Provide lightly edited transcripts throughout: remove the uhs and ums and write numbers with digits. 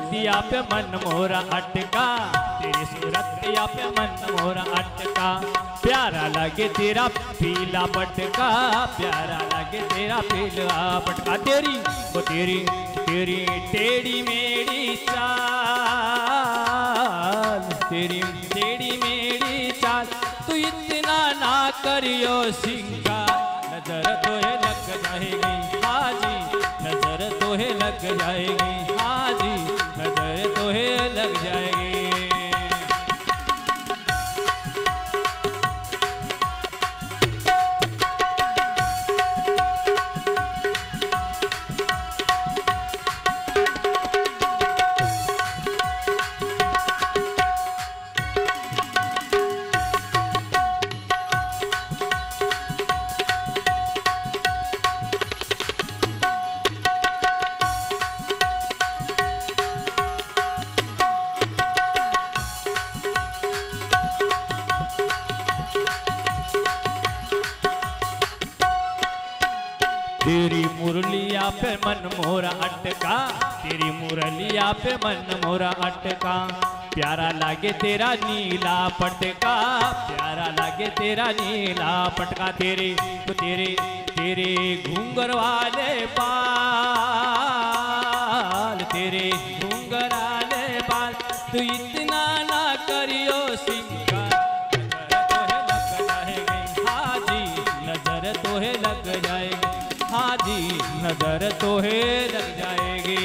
सूरतिया पे मन मोरा अटका, तेरी सूरतिया पे मन मोरा अटका। प्यारा लगे तेरा पीला पटका, प्यारा लगे तेरा पीला पटका। तेरी वो तेरी तेरी टेढ़ी मेरी चाल, तेरी टेढ़ी मेरी चाल, तू इतना ना करियो सिंगार, नजर तो है लग जाएगी हाजी, नजर तो है लग जाएगी हाजी, नजर तो है लग जाएगी। तेरी मुरलिया पे मन मोरा अटका, तेरी मुरलिया पे मन मोरा अटका। प्यारा लागे तेरा नीला पटका, प्यारा लागे तेरा नीला पटका। तेरे तो तेरे घूंगर वाले बाल, तेरे घूंगर वाले बाल, तू इतना ना करियो सिंगार, नजर तो है लग जाएगी हाजी, नजर तो है लग जाएगी।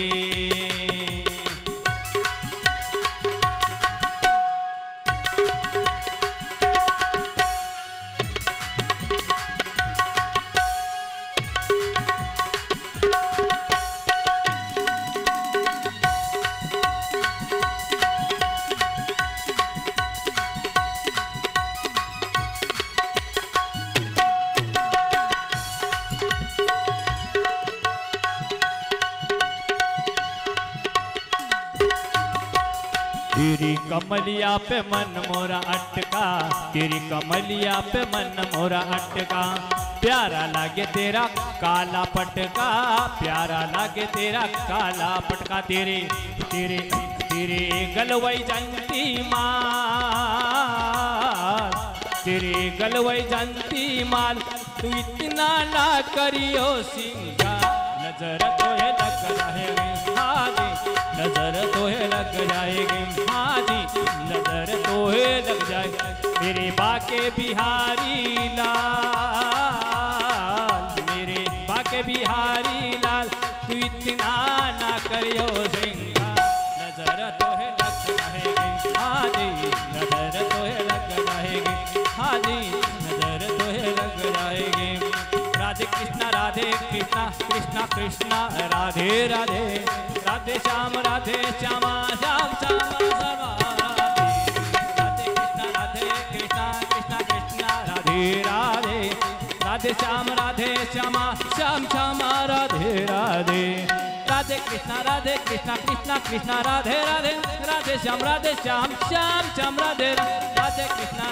तेरी कमलिया पे मन मोरा अटका, तेरी कमलिया पे मन मोरा अटका। प्यारा लागे तेरा काला पटका, प्यारा लागे तेरा काला पटका। तेरे तेरे तेरे गलवई जंती माल, तेरे गलवई जंती माल, तू इतना ना करियो सिंगार, नजर तो है लग जाएगी हाजी, नजर तो है लग जाएगी हाजी, नजर तो है लग जाएगी। मेरे बाके बिहारी लाल, मेरे बाके बिहारी लाल, तू इतना ना करियो सिंगार, नजर तो है लग जाएगी हाजी, नजर तो है लग जाएगी हाजी, नजर तो है लग जाएगी। राधे कृष्णा कृष्णा कृष्णा राधे राधे, राधे श्याम श्यामा श्याम श्यामा राधे कृष्णा कृष्णा कृष्णा राधे राधे, राधे श्याम श्यामा श्याम श्यामा राधे राधे। राधे कृष्णा कृष्णा कृष्णा राधे राधे, राधे श्याम श्याम श्याम राधे, राधे कृष्णा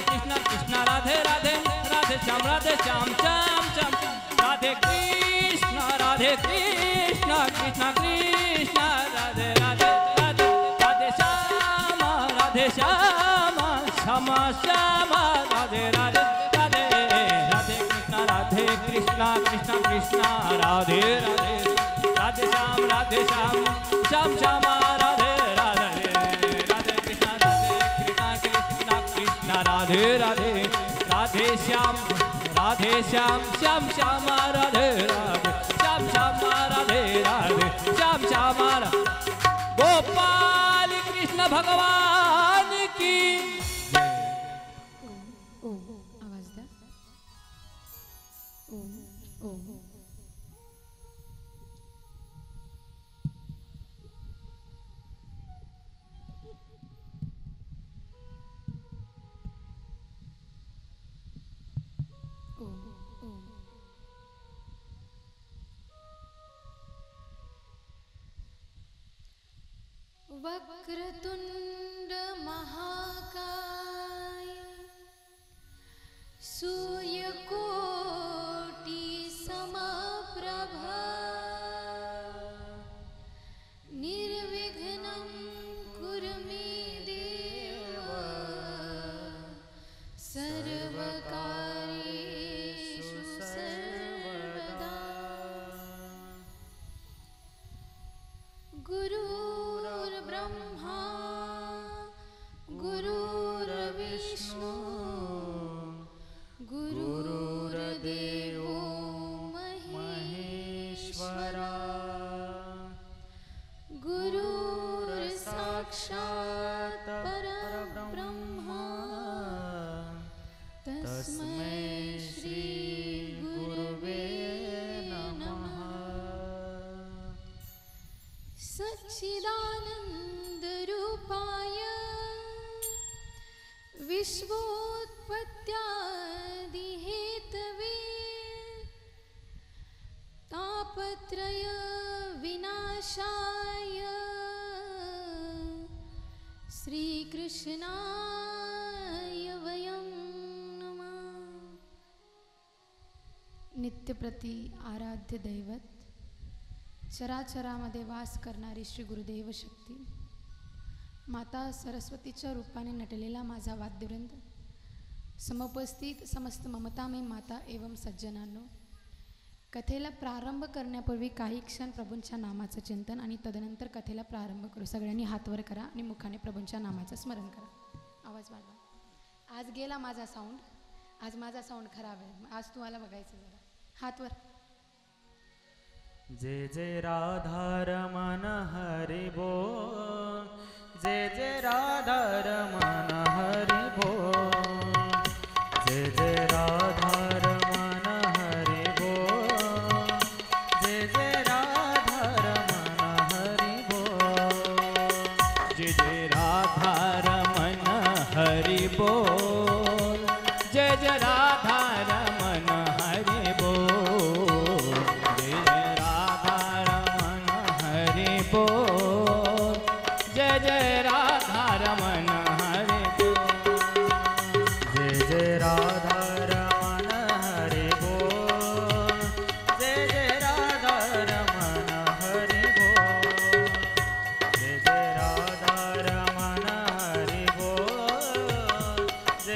कृष्णा कृष्णा राधे राधे, राधे श्याम श्याम श्याम, राधे कृष्णा कृष्णा कृष्णा राधे राधे, राधे श्यामा श्यामा श्यामा राधे राधे, राधे राधे कृष्णा कृष्णा राधे राधे, राधे श्याम श्याम श्यामा राधे राधे, राधे कृष्णा कृष्णा राधे राधे, राधे श्याम श्याम श्यामा राधे राधे, श्याम श्यामा राधे राधे, श्याम श्यामा गोपाल कृष्ण भगवान की आवाज द्या। वक्रतुंड महाकाय सूर्यकोटि समप्रभा निर्विघ्नं विश्वोत्पत्त्यादिहेतवे तापत्रय विनाशाय श्रीकृष्णाय वयं नमः। नित्यप्रती आराध्य दैवत, चराचरामध्ये वास करणारी श्री गुरुदेव शक्ती, माता सरस्वतीच्या रूपाने नटलेला माझा वाद्यवृंद, समुपस्थित समस्त ममतामय माता एवं सज्जनांनो, कथेला प्रारंभ करण्यापूर्वी काही क्षण प्रभूंच्या नामाचं चिंतन आणि तदनंतर कथेला प्रारंभ करू. सगळ्यांनी हात वर करा आणि मुखाने प्रभूंच्या नामाचं स्मरण करा. आवाज वाढवा. आज गेला माझा साऊंड, आज माझा साऊंड खराब आहे, आज तुम्हाला बघायचं जरा. हात वर. जय जय राधा रमण हरि बोल, जय जय राधा रमण हरि बोल, जय जय राधा रमण हरि बोल, जय जय राधा रमण हरि बोल, जय जय राधा रमण हरि बोल, जय जय राधा रमण हरि बोल, जय जय राधा रमण हरि बोल, जय जय राधा रमण हरि बोल, जय जय राधा रमण हरि बोल, जय जय राधा रमण हरि बोल, जय जय राधा रमण हरि बोल, जय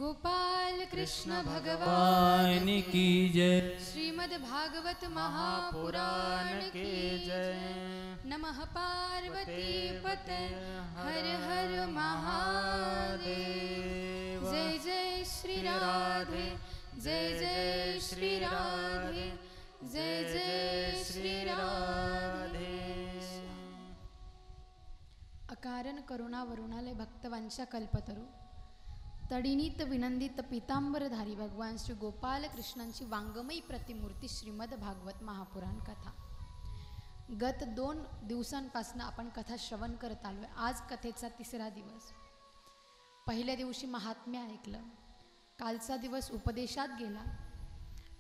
गोपाल कृष्ण भगवान भगवान की जय। श्रीमद् भागवत महापुराण महापुराण की जय। नमः पार्वती पते हर हर महादेव। जय जय श्री राधे, जय जय श्री राधे, जय जय श्री राधे। अकारण करुणा वरुणालय भक्तवांच्या कल्पतरू तडिनीत विनंदित पीतांबरधारी भगवान श्री गोपाल कृष्णांची वांगमयी प्रतिमूर्ती श्रीमद भागवत महापुराण कथा। गत 2 दिवसांपासून आपण कथा श्रवण करत आलोय। आज कथेचा 3रा दिवस। पहिल्या दिवशी महात्म्य ऐकलं, कालचा दिवस उपदेशात गेला।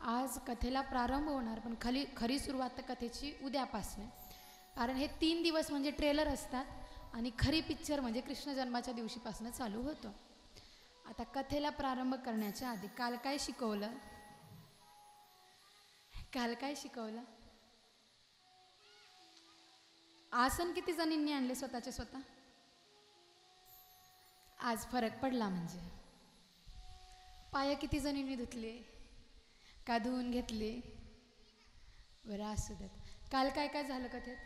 आज कथेला प्रारंभ होणार, पण खरी सुरुवात कथेची उद्यापासून, कारण हे 3 दिवस म्हणजे ट्रेलर असतात आणि खरी पिक्चर म्हणजे कृष्ण जन्माच्या दिवशीपासून चालू होतं। आता कथेला प्रारंभ करण्याच्या आधी काल काय शिकवलं? आसन किती जणींनी आणले स्वतःच्या स्वतः? आज फरक पडला म्हणजे। पाय किती जणींनी धुतले का धुवून घेतले? बरं असू देत। काल काय काय झालं कथेत?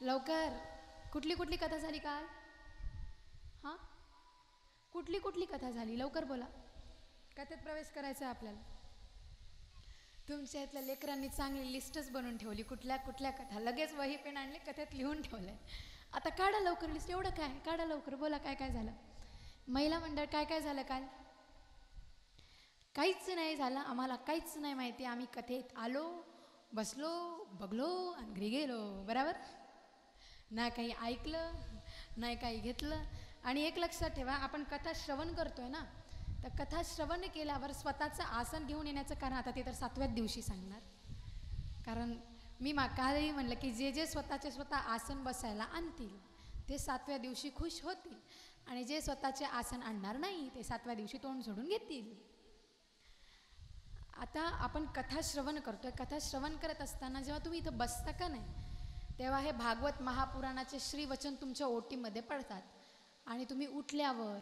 लवकर, कुठली कथा झाली काल? हां, कुठली कथा झाली? लवकर बोला, कथेत प्रवेश करायचा आहे आपल्याला। तुमच्या इथल्या लेकरांनी चांगली लिस्टच बनवून ठेवली, कुठल्या कथा। लगेच वही पेन आणले, कथेत लिहून ठेवलंय। आता काढा लवकर लिस्ट। एवढं काय, काढा लवकर, बोला काय काय झालं। महिला मंडळ काय काय झालं काल? काहीच नाही झालं, आम्हाला काहीच नाही माहिती। आम्ही कथेत आलो, बसलो, बघलो आणि घरी गेलो, बरोबर ना? काही ऐकलं नाही, काही घेतलं। आणि एक लक्षात ठेवा, आपण कथा श्रवण करतोय ना, तर कथा श्रवण केल्यावर स्वतःचं आसन घेऊन येण्याचं कारण आता ते तर 7व्याच दिवशी सांगणार। कारण मी कालही म्हणलं की जे स्वतःचे स्वतः आसन बसायला आणतील ते 7व्या दिवशी खुश होतील, आणि जे स्वतःचे आसन आणणार नाही ते 7व्या दिवशी तोंड सोडून घेतील। आता आपण कथा श्रवण करतोय। कथा श्रवण करत असताना जेव्हा तुम्ही इथं बसता का नाही, तेव्हा हे भागवत महापुराणाचे श्रीवचन तुमच्या ओटीमध्ये पडतात, आणि तुम्ही उठल्यावर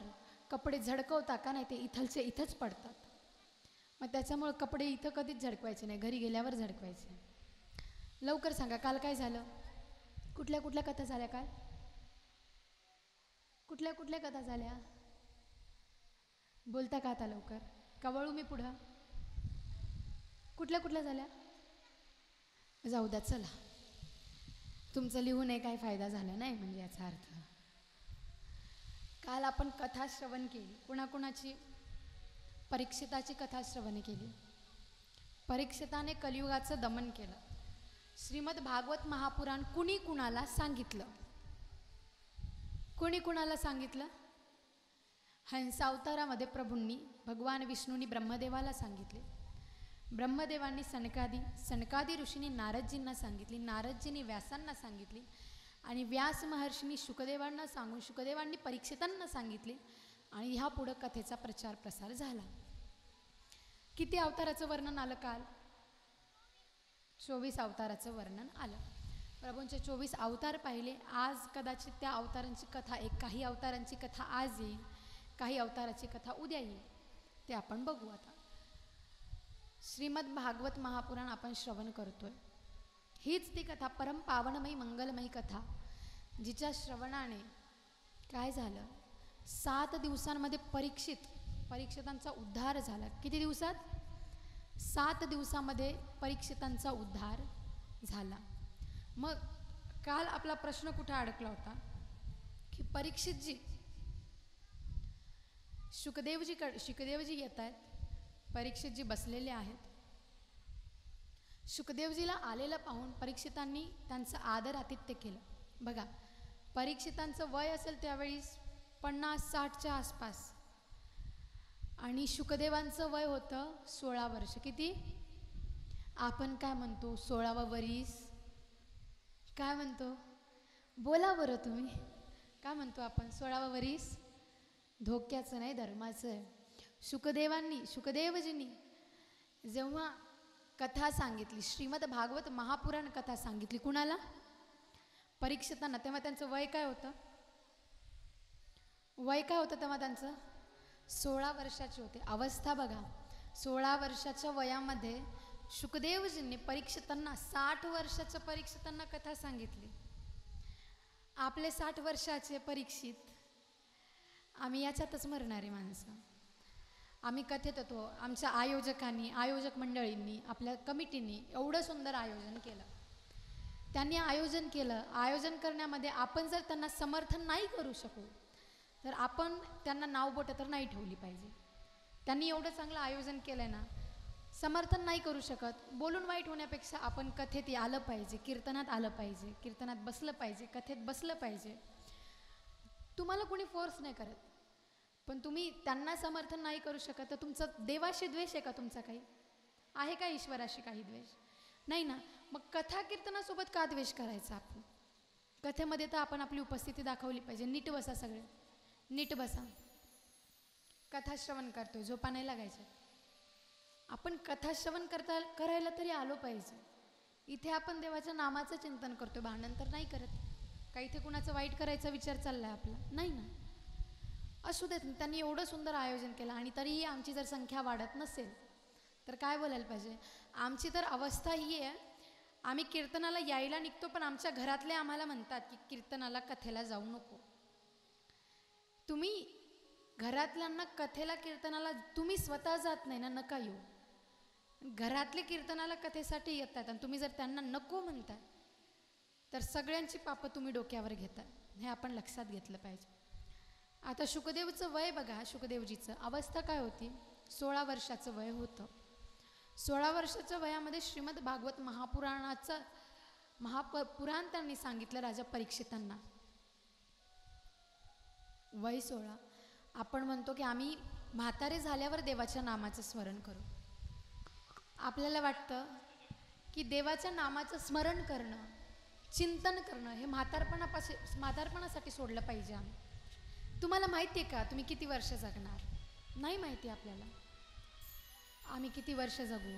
कपडे झडकवता का नाही, ते इथंच पडतात। मग त्याच्यामुळे कपडे इथं कधीच झडकवायचे नाही, घरी गेल्यावर झडकवायचे। लवकर सांगा, काल काय झालं? कुठल्या कथा झाल्या काल? कुठल्या कथा झाल्या? बोलता का आता लवकर? का वळू मी पुढं? कुठल्या झाल्या? जाऊ द्या, चला, तुमचं लिहूनही काय फायदा झाला नाही म्हणजे याचा अर्थ। काल आपण कथा श्रवण केली, कुणाकुणाची? परीक्षिताची कथा श्रवण केली। परीक्षिताने कलियुगाचं दमन केलं। श्रीमद भागवत महापुराण कुणी कुणाला सांगितलं? हंसावतारामध्ये प्रभूंनी, भगवान विष्णूंनी ब्रह्मदेवाला सांगितले, ब्रह्मदेवांनी सनकादी ऋषींनी नारदजींना सांगितली, नारदजींनी व्यासांना सांगितली, आणि व्यास महर्षींनी शुकदेवांना सांगून शुकदेवांनी परीक्षितांना सांगितले, आणि ह्या पुढं कथेचा प्रचार प्रसार झाला। किती अवताराचं वर्णन आलं काल? 24 अवताराचं वर्णन आलं। प्रभूंचे 24 अवतार पाहिले। आज कदाचित त्या अवतारांची कथा, काही अवतारांची कथा आज येईल, काही अवताराची कथा उद्या येईल, ते आपण बघू। आता श्रीमद भागवत महापुराण आपण श्रवण करतोय, हीच ती कथा, परम पावनमयी मंगलमयी कथा, जिच्या श्रवणाने काय झालं? 7 दिवसांमध्ये परीक्षितांचा उद्धार झाला। किती दिवसात? 7 दिवसामध्ये परीक्षितांचा उद्धार झाला। मग काल आपला प्रश्न कुठे अडकला होता की परीक्षितजी शुकदेवजी येत आहेत, परीक्षितजी बसलेले आहेत। शुकदेवजीला आलेलं पाहून परीक्षितांनी त्यांचं आदर आतिथ्य केलं। बघा, परीक्षितांचं वय असेल त्यावेळी 50-60च्या आसपास, आणि शुकदेवांचं वय होतं 16 वर्ष। किती? आपण काय म्हणतो? 16वा वरीस काय म्हणतो? बोला बरं तुम्ही, काय म्हणतो आपण? 16वा वरीस धोक्याचं नाही, धर्माचं आहे। शुकदेवजींनी जेव्हा कथा सांगितली, श्रीमद भागवत महापुराण कथा सांगितली, कुणाला? परीक्षितांना, तेव्हा त्यांचं वय काय होतं? तेव्हा त्यांचं 16 वर्षाचे होते. अवस्था बघा, 16 वर्षाच्या वयामध्ये शुकदेवजींनी परीक्षितांना 60 वर्षाच्या परीक्षितांना कथा सांगितली. आपले 60 वर्षाचे परीक्षित, आम्ही याच्यातच मरणारे माणसं. आम्ही कथेत होतो. आमच्या आयोजकांनी, आयोजक मंडळींनी, आपल्या कमिटीने एवढं सुंदर आयोजन केलं. त्यांनी आयोजन केलं. आयोजन करण्यामध्ये आपण जर त्यांना समर्थन नाही करू शकू तर आपण त्यांना नावबोटं तर नाही ठेवली पाहिजे. त्यांनी एवढं चांगलं आयोजन केलं आहे ना, समर्थन नाही करू शकत. बोलून वाईट होण्यापेक्षा आपण कथेत आलं पाहिजे, कीर्तनात आलं पाहिजे, कीर्तनात बसलं पाहिजे, कथेत बसलं पाहिजे. तुम्हाला कोणी फोर्स नाही करत, पण तुम्ही त्यांना समर्थन नाही करू शकत तर तुमचा देवाशी द्वेष आहे का? तुमचा काही आहे का ईश्वराशी काही द्वेष? नाही ना. मग कथा कीर्तनासोबत का द्वेष करायचा? आपण कथेमध्ये तर आपण आपली उपस्थिती दाखवली पाहिजे. नीट बसा, सगळे नीट बसा. कथा श्रवण करतोय, झोपा नाही लागायचं. आपण कथा श्रवण करायला तरी आलो पाहिजे. इथे आपण देवाच्या नामाचं चिंतन करतोय, भांडण तर नाही करत. का इथे कुणाचं वाईट करायचा विचार चाललाय आपला? नाही ना. असू देत. त्यांनी एवढं सुंदर आयोजन केलं आणि तरीही आमची जर संख्या वाढत नसेल तर काय बोलायला पाहिजे? आमची तर अवस्था ही आहे, आम्ही कीर्तनाला यायला निघतो पण आमच्या घरातले आम्हाला म्हणतात की कीर्तनाला कथेला जाऊ नको. तुम्ही घरातल्यांना कथेला कीर्तनाला तुम्ही स्वतः जात नाही ना, नका येऊ. घरातले कीर्तनाला कथेसाठी येतात आणि तुम्ही जर त्यांना नको म्हणताय तर सगळ्यांची पापं तुम्ही डोक्यावर घेताय. हे आपण लक्षात घेतलं पाहिजे. आता शुकदेवचं वय बघा, शुकदेवजीचं अवस्था काय होती? 16 वर्षाचं वय होतं. 16 वर्षाच्या वयामध्ये श्रीमद भागवत महापुराणाचं पुराण त्यांनी सांगितलं राजा परीक्षितांना. वय 16. आपण म्हणतो की आम्ही म्हातारे झाल्यावर देवाच्या नामाचं स्मरण करू. आपल्याला वाटतं की देवाच्या नामाचं स्मरण करणं, चिंतन करणं हे म्हातारपणासाठी सोडलं पाहिजे. तुम्हाला माहिती आहे का तुम्ही किती वर्ष जगणार? नाही माहिती आपल्याला. आम्ही किती वर्ष जगू,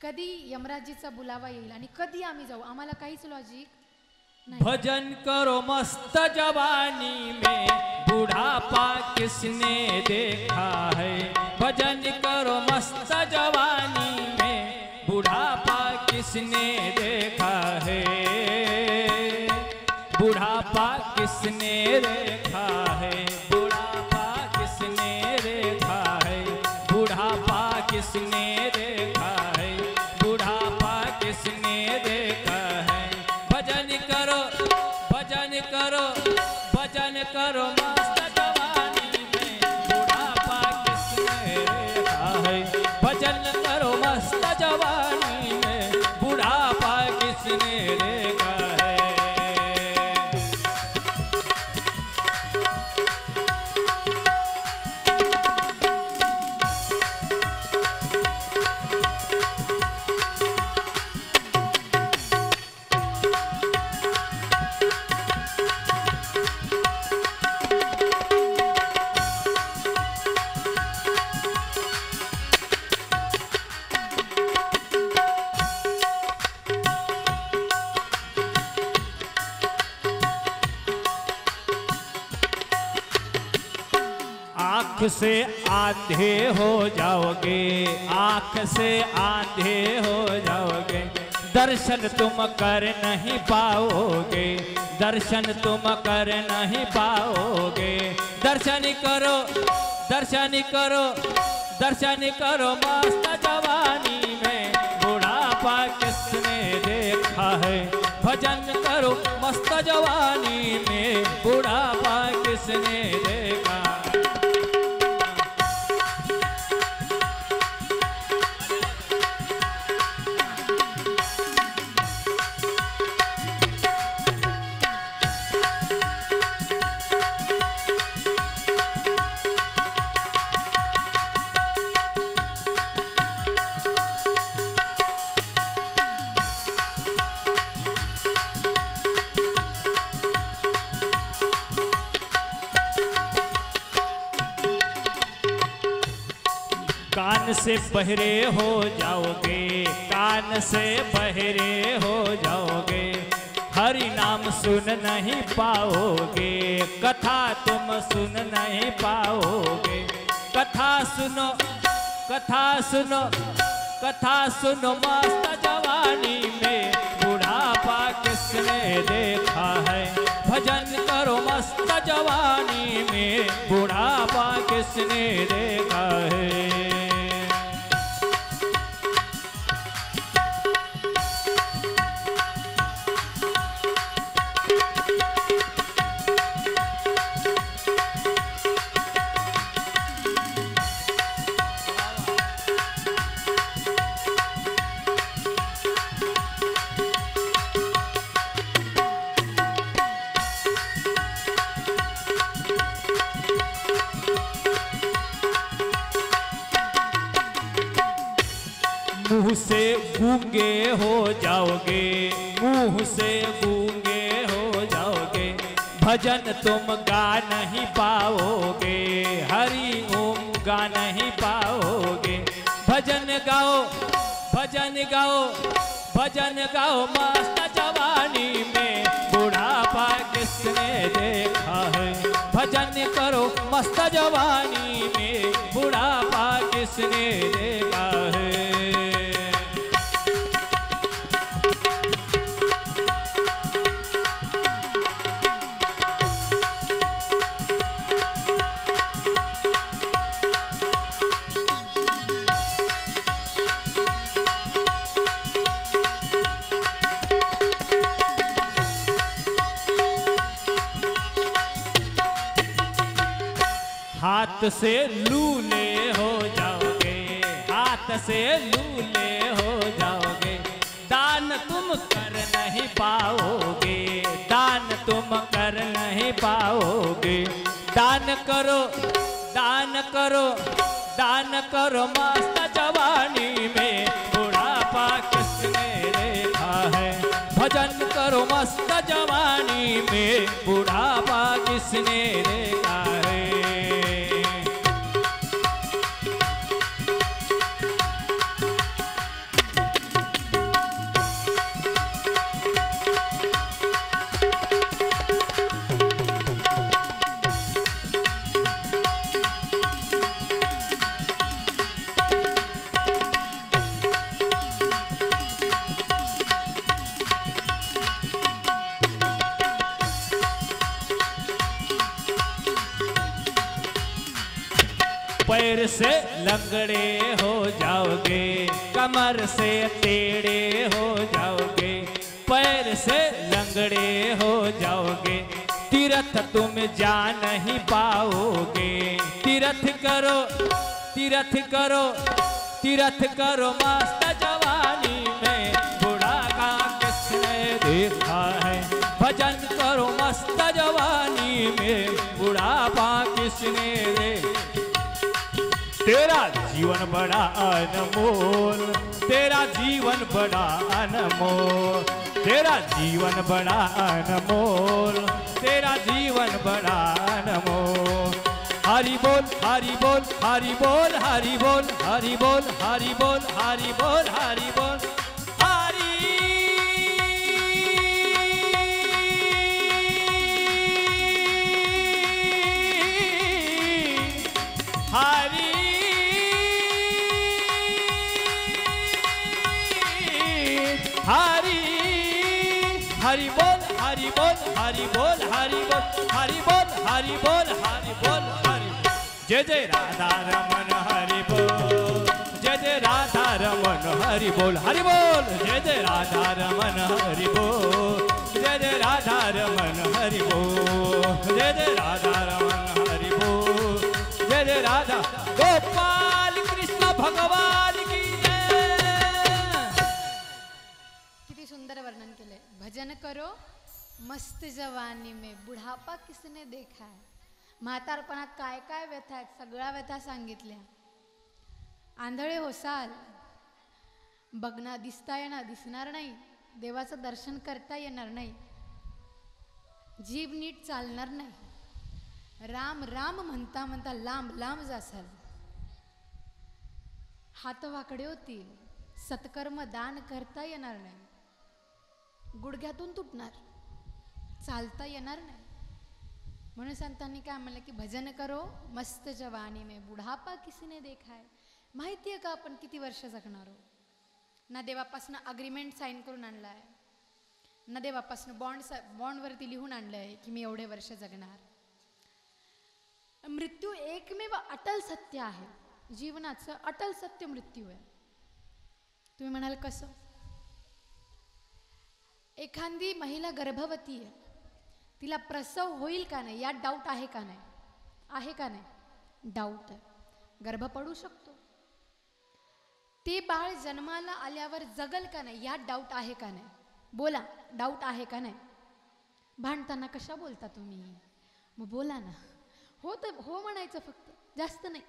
कधी यमराजीचा बुलावा येईल आणि कधी आम्ही जाऊ, आम्हाला काहीच लॉजिक नहीं। भजन करो मस्त जवानी में बुढ़ापा किसने देखा है। भजन करो मस्त जवानी में बुढ़ापा किसने देखा है। बुढ़ापा किसने देखा है। बुढ़ापा किसने देखा है। बुढ़ापा किसने देखा है। बुढ़ापा किसने देखा है। भजन करो भजन करो भजन करो मस्त जवानी में बुढ़ापा किसने देखा है। भजन करो मस्त जवानी में बुढ़ापा किसने देखा है। आँख से आंधे हो जाओगे। आँख से आंधे हो जाओगे। दर्शन तुम कर नहीं पाओगे। दर्शन तुम कर नहीं पाओगे। दर्शन करो दर्शन करो दर्शन करो मस्त जवानी में बुढ़ापा किसने देखा है। भजन करो मस्त जवानी में बुढ़ापा किसने देखा। कान से बहरे हो जाओगे। कान से बहरे हो जाओगे। हरि नाम सुन नहीं पाओगे। कथा तुम सुन नहीं पाओगे। कथा सुनो कथा सुनो कथा सुनो मस्त जवानी में बुढ़ापा किसने देखा है। भजन करो मस्त जवानी में बुढ़ापा किसने देखा है। मुंह से गूंगे हो जाओगे, मुंह से गूंगे हो जाओगे, भजन तुम गा नहीं पाओगे, हरि ओम गा नहीं पाओगे। भजन गाओ भजन गाओ भजन गाओ मस्त जवानी में बुढ़ापा किसने देखा है। भजन करो मस्त जवानी में बुढ़ापा किसने देखा है। हाथ से लूले हो जाओगे, हाथ से लूले हो जाओगे, दान तुम कर नहीं पाओगे, दान तुम कर नहीं पाओगे। दान करो दान करो दान करो मस्त जवानी में बुढ़ापा किसने देखा है। भजन करो मस्त जवानी में बुढ़ापा किसने देखा है। पैर से लंगड़े हो जाओगे, कमर से टेढ़े हो जाओगे, पैर से लंगड़े हो जाओगे, तीर्थ तुम जा नहीं पाओगे। तीर्थ करो तीर्थ करो तीर्थ करो मस्त जवानी में बुढ़ापा किसने देखा है। भजन करो मस्त जवानी में बुढ़ापा किसने देखा। तेरा जीवन बड़ा अनमोल, तेरा जीवन बड़ा अनमोल, तेरा जीवन बड़ा अनमोल, तेरा जीवन बड़ा अनमोल। हरि बोल हरि बोल हरि बोल हरि बोल हरि बोल हरि बोल हरि बोल हरि बोल हरि हरि हरि बोल हरि बोल हरि बोल हरि बोल हरि बोल हरि बोल हरि बोल हरि। जय जय राधा रमन हरि बोल, जय जय राधा रमन हरि बोल हरि बोल, जय जय राधा रमन हरि बोल, जय जय राधा रमन हरि बोल, जय जय राधा रमन हरि बोल, जय जय राधा गोपाल कृष्ण भगवान की जय। किती सुंदर वर्णन केले। भजन करो मस्त जवानी में बुढ़ापा किसने देखा है। म्हातारपणात काय काय व्यथा आहेत सगळ्या व्यथा सांगितल्या। आंधळे होसाल, बघना दिसता येणार दिसणार नाही, देवाचं दर्शन करता येणार नाही, जीभ नीट चालणार नाही, राम राम म्हणता म्हणता लांब लांब जासाल, हात वाकडे होतील, सत्कर्म दान करता येणार नाही, गुडघ्यातून तुटणार, चालता येणार नाही, म्हणून संतांनी काय म्हणलं की भजन करो मस्त जवानी में बुढापा किसी ने देखा है. माहिती आहे का आपण किती वर्ष जगणार आहोत? ना देवापासून अग्रीमेंट साईन करून आणलं आहे, ना देवापासून बॉन्डवरती लिहून आणलं आहे की मी एवढे वर्ष जगणार. मृत्यू एकमेव अटल सत्य आहे, जीवनाचं अटल सत्य मृत्यू आहे. तुम्ही म्हणाल कसं? एखादी महिला गर्भवती आहे, तिला प्रसव होईल का नाही यात डाऊट आहे का नाही? आहे का नाही? डाऊट आहे. गर्भ पडू शकतो. ते बाळ जन्माला आल्यावर जगल का नाही यात डाऊट आहे का नाही? बोला, डाऊट आहे का नाही? भांडताना कशा बोलता तुम्ही? मग बोला ना. हो तर हो म्हणायचं फक्त, जास्त नाही.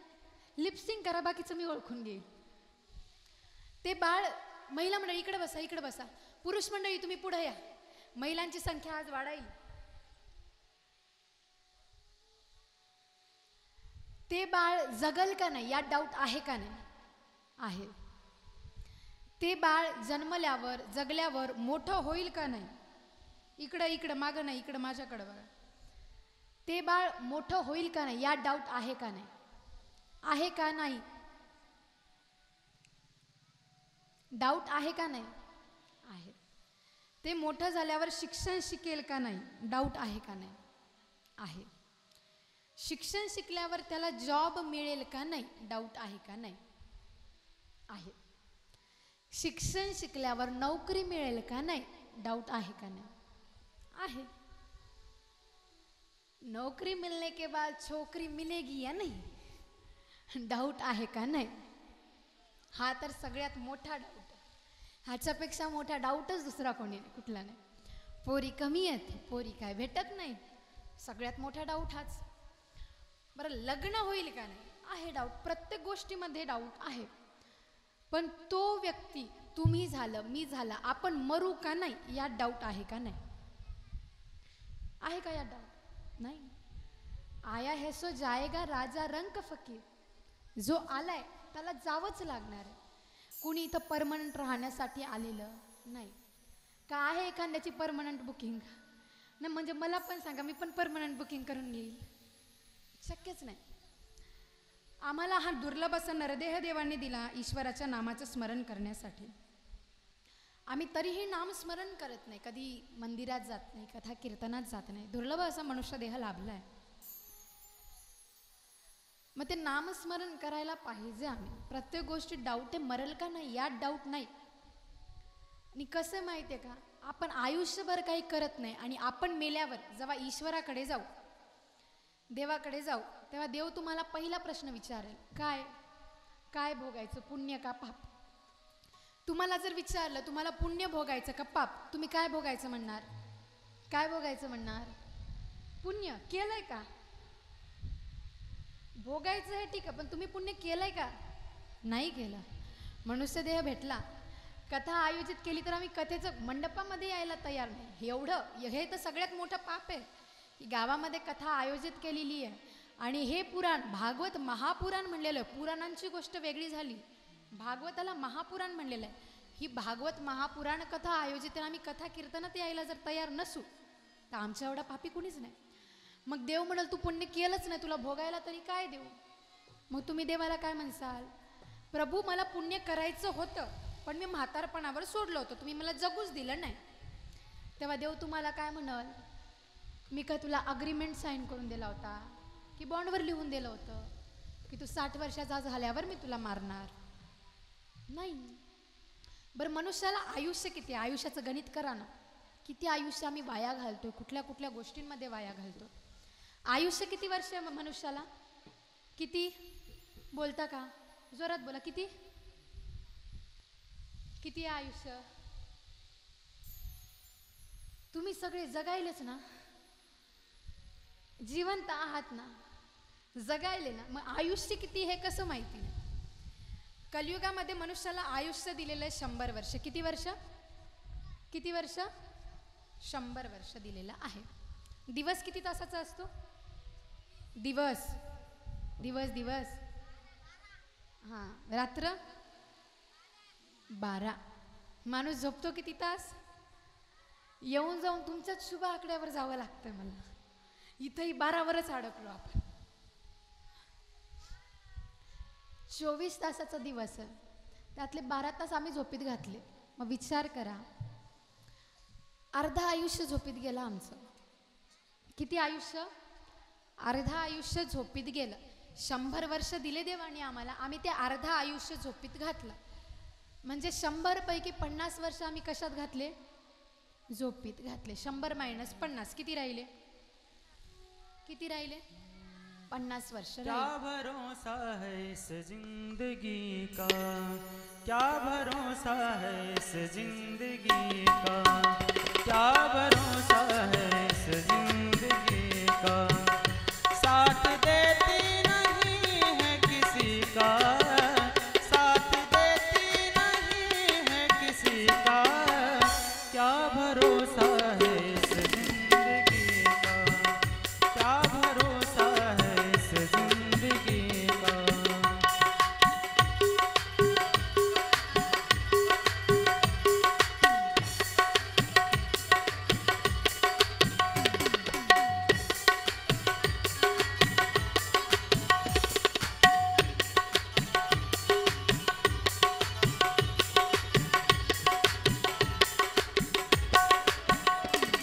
लिपसिंग करा, बाकीचं मी ओळखून घेईल. ते बाळ, महिला मंडळी इकडे बसा, इकडे बसा. पुरुष मंडळी तुम्ही पुढे या, महिलांची संख्या आज वाढाईल. ते बाळ जगल का नाही यात डाऊट आहे का नाही? आहे. ते बाळ जन्मल्यावर जगल्यावर मोठं होईल का नाही? इकडं इकडं मागं नाही, इकडं माझ्याकडं बघा. ते बाळ मोठं होईल का नाही यात डाऊट आहे का नाही? आहे का नाही? डाऊट आहे का नाही? आहे. ते मोठं झाल्यावर शिक्षण शिकेल का नाही? डाऊट आहे का नाही? आहे. शिक्षण शिकल्यावर त्याला जॉब मिळेल का नाही? डाऊट आहे का नाही? आहे. शिक्षण शिकल्यावर नोकरी मिळेल का नाही? डाऊट आहे का नाही? आहे. नौकरी मिलने के बाद छोकरी मिलेगी या नहीं? डाऊट आहे का नाही? हा तर सगळ्यात मोठा डाऊट आहे. ह्याच्यापेक्षा मोठा डाऊटच दुसरा कोणी नाही, कुठला नाही. पोरी कमी आहेत, पोरी काय भेटत नाही, सगळ्यात मोठा डाऊट हाच. बरं, लग्न होईल का नाही? आहे डाऊट. प्रत्येक गोष्टीमध्ये डाऊट आहे. पण तो व्यक्ती, तुम्ही झालं, मी झाला, आपण मरू का नाही यात डाऊट आहे का नाही? आहे का यात डाऊट? नाही. आया है सो जाएगा राजा रंक फकीर. जो आलाय त्याला जावंच लागणार आहे. कुणी इथं परमनंट राहण्यासाठी आलेलं नाही. का आहे एखाद्याची परमनंट बुकिंग? नाही म्हणजे मला पण सांगा, मी पण परमनंट बुकिंग करून घेईल. शक्यच नाही. आम्हाला हा दुर्लभ असा नरदेह देवांनी दिला ईश्वराच्या नामाचं स्मरण करण्यासाठी. आम्ही तरीही नामस्मरण करत नाही, कधी मंदिरात जात नाही, कथा कीर्तनात जात नाही. दुर्लभ असा मनुष्य देह लाभला आहे. मग ते नामस्मरण करायला पाहिजे. आम्ही प्रत्येक गोष्टी डाऊट आहे, मरल का नाही यात डाऊट नाही. आणि कसं माहिती आहे का, आपण आयुष्यभर काही करत नाही आणि आपण मेल्यावर जेव्हा ईश्वराकडे जाऊ, देवाकडे जाऊ, तेव्हा देव तुम्हाला पहिला प्रश्न विचारेल, काय काय भोगायचं, पुण्य का पाप? तुम्हाला जर विचारलं तुम्हाला पुण्य भोगायचं का पाप, तुम्ही काय भोगायचं म्हणणार? काय भोगायचं म्हणणार? पुण्य. केलंय का? भोगायचं आहे ठीक आहे, पण तुम्ही पुण्य केलंय का? नाही केलं. मनुष्य देह भेटला, कथा आयोजित केली तर आम्ही कथेचं मंडपामध्ये यायला तयार नाही. एवढं हे तर सगळ्यात मोठं पाप आहे की गावामध्ये कथा आयोजित केलेली आहे आणि हे पुराण, भागवत महापुराण म्हणलेलं आहे. पुराणांची गोष्ट वेगळी झाली, भागवताला महापुराण म्हणलेलं आहे. ही भागवत महापुराण कथा आयोजित आहे, आम्ही कथा कीर्तनात यायला जर तयार नसू तर आमच्या एवढा पापी कुणीच नाही. मग देव म्हणाल तू पुण्य केलंच नाही, तुला भोगायला तरी काय देऊ? मग तुम्ही देवाला काय म्हणसाल? प्रभू मला पुण्य करायचं होतं पण मी म्हातारपणावर सोडलं होतं, तुम्ही मला जगूच दिलं नाही. तेव्हा देव तुम्हाला काय म्हणाल? मी काय तुला अग्रीमेंट साईन करून दिला होता की बॉन्डवर लिहून दिलं होतं की तू 60 वर्षाचा झाल्यावर मी तुला मारणार? नाही. बरं, मनुष्याला आयुष्य किती? आयुष्याचं गणित करा ना. किती आयुष्य आम्ही वाया घालतोय, कुठल्या कुठल्या गोष्टींमध्ये वाया घालतो. आयुष्य किती वर्ष आहे मनुष्याला? किती? बोलता का? जोरात बोला. किती किती आहे आयुष्य? तुम्ही सगळे जगायलेच ना, जिवंत आहात ना, जगायले ना, मग आयुष्य किती हे कसं माहिती नाही? कलियुगामध्ये मनुष्याला आयुष्य दिलेलं आहे 100 वर्ष. किती वर्ष? किती वर्ष? 100 वर्ष दिलेलं आहे. दिवस किती तासाचा असतो? दिवस दिवस दिवस हां, रात्र 12. माणूस झोपतो किती तास? येऊन जाऊन तुमच्याच शुभ आकड्यावर जावं लागतं मला. इथंही 12वरच अडकलो आपण. 24 तासाचा दिवस आहे, त्यातले 12 तास आम्ही झोपीत घातले. मग विचार करा, अर्धा आयुष्य झोपीत गेलं आमचं. किती आयुष्य? अर्धा आयुष्य झोपीत गेलं. 100 वर्ष दिले देवाने आम्हाला, आम्ही ते अर्धा आयुष्य झोपीत घातलं. म्हणजे 100 पैकी 50 वर्ष आम्ही कशात घातले? झोपीत घातले. 100 मायनस 50 किती राहिले? किती राहिले? 50 वर्ष. क्या भरोसा है इस जिंदगी का, क्या भरोसा है इस जिंदगी का, क्या भरोसा है इस जिंदगी का, साथ देती नहीं है किसी का, साथ देती नहीं है किसी का, क्या भरोसा है इस जिंदगी का, क्या भरोसा है इस जिंदगी का.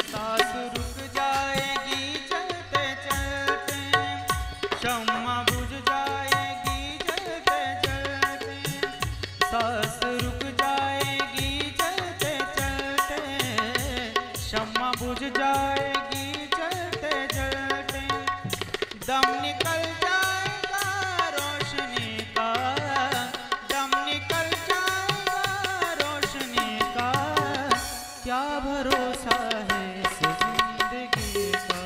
सांस रुक जाएगी चलते चलते, शम्मा बुझ जाएगी जलते जलते, सांस रुक जाएगी चलते चलते, शम्मा बुझ जाएगी जलते जलते, दम निकल जाएगा रोशनी का, दम निकल जाएगा रोशनी का, क्या भरोसा है इस जिंदगी का,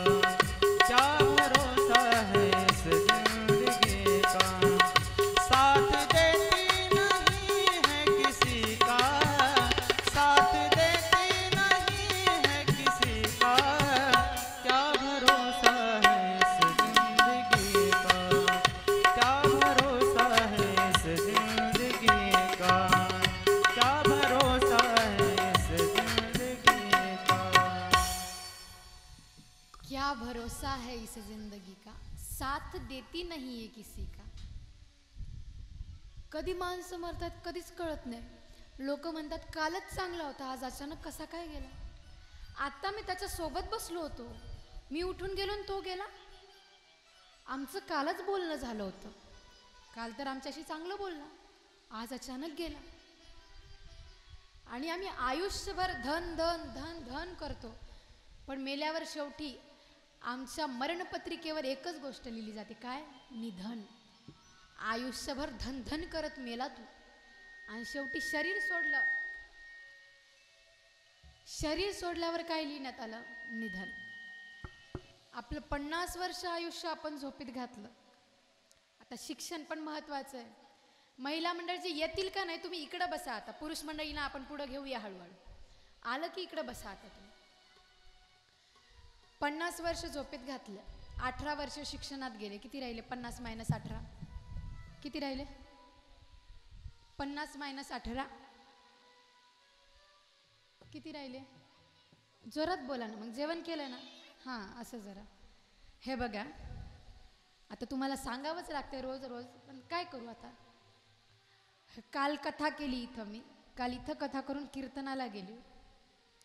क्या भरोसा है इस जिंदगी का, साथ देती नहीं है किसी का, साथ देती नहीं है किसी का, क्या भरोसा है इस जिंदगी का, क्या भरोसा है इस जिंदगी का, क्या भरोसा है इस जिंदगी का. क्या भरोसा है इस जिंदगी का, साथ देती नाही आहे किसी का. कधी माणसं मरतात कधीच कळत नाही. लोक म्हणतात कालच चांगला होता, आज अचानक कसा काय गेला. आता मी त्याच्या सोबत बसलो होतो, मी उठून गेलो आणि तो गेला. आमचं कालच बोलणं झालं होतं, काल तर आमच्याशी चांगलं बोलला, आज अचानक गेला. आणि आम्ही आयुष्यभर धन धन धन धन करतो, पण मेल्यावर शेवटी आमच्या मरणपत्रिकेवर एकच गोष्ट लिहिली जाते, काय? निधन. आयुष्यभर धन धन करत मेला तू, आणि शेवटी शरीर सोडलं. शरीर सोडल्यावर काय लिहिण्यात आलं? निधन. आपलं 50 वर्ष आयुष्य आपण झोपीत घातलं. आता शिक्षण पण महत्वाचं आहे. महिला मंडळ जे येतील का नाही, तुम्ही इकडं बसा. आता पुरुष मंडळींना आपण पुढं घेऊया हळूहळू. आलं की इकडं बसा. आता तुम्ही 50 वर्ष झोपेत घातलं, 18 वर्ष शिक्षणात गेले. किती राहिले? 50 मायनस 18 किती राहिले? 50 मायनस 18 किती राहिले? जोरात बोला ना. मग जेवण केलं ना? हां, असं जरा. हे बघा, आता तुम्हाला सांगावंच लागते रोज रोज, पण काय करू आता. काल कथा केली इथं मी, काल इथं कथा करून कीर्तनाला गेली.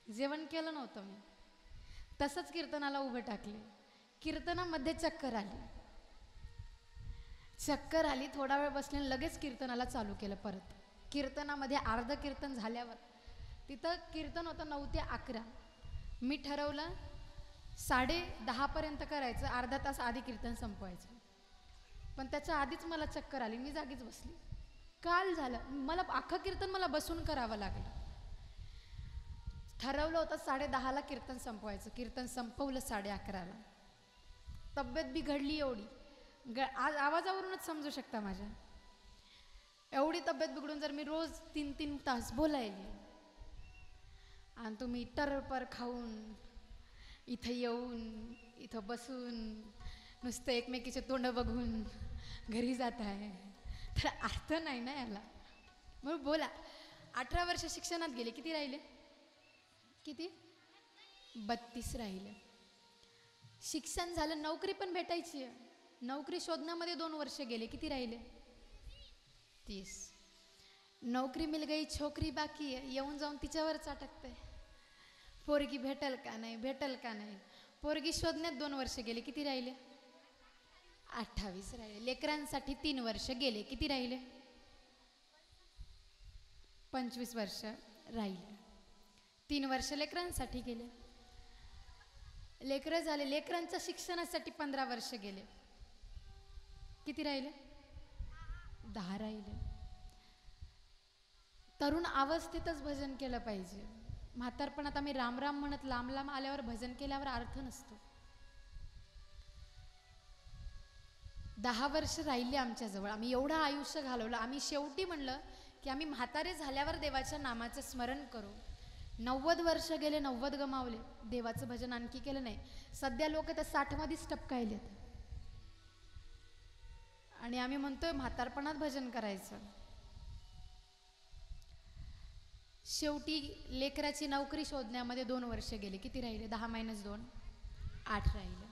जेवण केलं नव्हतं मी, तसंच कीर्तनाला उभं टाकले. कीर्तनामध्ये चक्कर आली. चक्कर आली, थोडा वेळ बसले, लगेच कीर्तनाला चालू केलं परत. कीर्तनामध्ये अर्ध कीर्तन झाल्यावर, तिथं कीर्तन होतं 9 ते 11. मी ठरवलं 10:30 पर्यंत करायचं, अर्धा तास आधी कीर्तन संपवायचं. पण त्याच्या आधीच मला चक्कर आली, मी जागीच बसली. काल झालं, मला अख्खं कीर्तन मला बसून करावं लागलं. ठरवलं होतं 10:30ला कीर्तन संपवायचं. कीर्तन संपवलं 11:30ला. तब्येत बिघडली एवढी, आज आवाजावरूनच समजू शकता माझ्या. एवढी तब्येत बिघडून जर मी रोज 3-3 तास बोलायली, आणि तुम्ही टरपर खाऊन इथं येऊन इथं बसून नुसतं एकमेकीचे तोंड बघून घरी जात आहे, तर अर्थ नाही ना याला. मग बोला. 18 वर्ष शिक्षणात गेले, किती राहिले? किती? 32 राहिले. शिक्षण झालं, नोकरी पण भेटायची आहे. नोकरी शोधण्यामध्ये 2 वर्ष गेले. किती राहिले? 30. नोकरी मिल गई, छोकरी बाकी आहे. येऊन जाऊन तिच्यावरच अटकते. पोरगी भेटल का नाही, भेटल का नाही. पोरगी शोधण्यात 2 वर्ष गेले. किती राहिले? 28 राहिले. लेकरांसाठी 3 वर्ष गेले. किती राहिले? 25 वर्ष राहिले. 3 वर्ष लेकरांसाठी गेले. लेकरं झाले, लेकरांच्या शिक्षणासाठी 15 वर्ष गेले. किती राहिले? 10 राहिले. तरुण अवस्थेतच भजन केलं पाहिजे. म्हातारपणात आम्ही राम राम म्हणत लांब लांब आल्यावर भजन केल्यावर अर्थ नसतो. 10 वर्ष राहिले आमच्याजवळ. आम्ही एवढं आयुष्य घालवलं. आम्ही शेवटी म्हणलं की आम्ही म्हातारे झाल्यावर देवाच्या नामाचं स्मरण करू. 90 वर्ष गेले, 90 गमावले. देवाचं भजन आणखी केलं नाही. सध्या लोक तर 60 मध्येच टपकायलेत. आणि आम्ही म्हणतोय म्हातारपणात भजन करायचं. शेवटी लेकराची नोकरी शोधण्यामध्ये 2 वर्ष गेले. किती राहिले? 10 - 2 8 राहिले.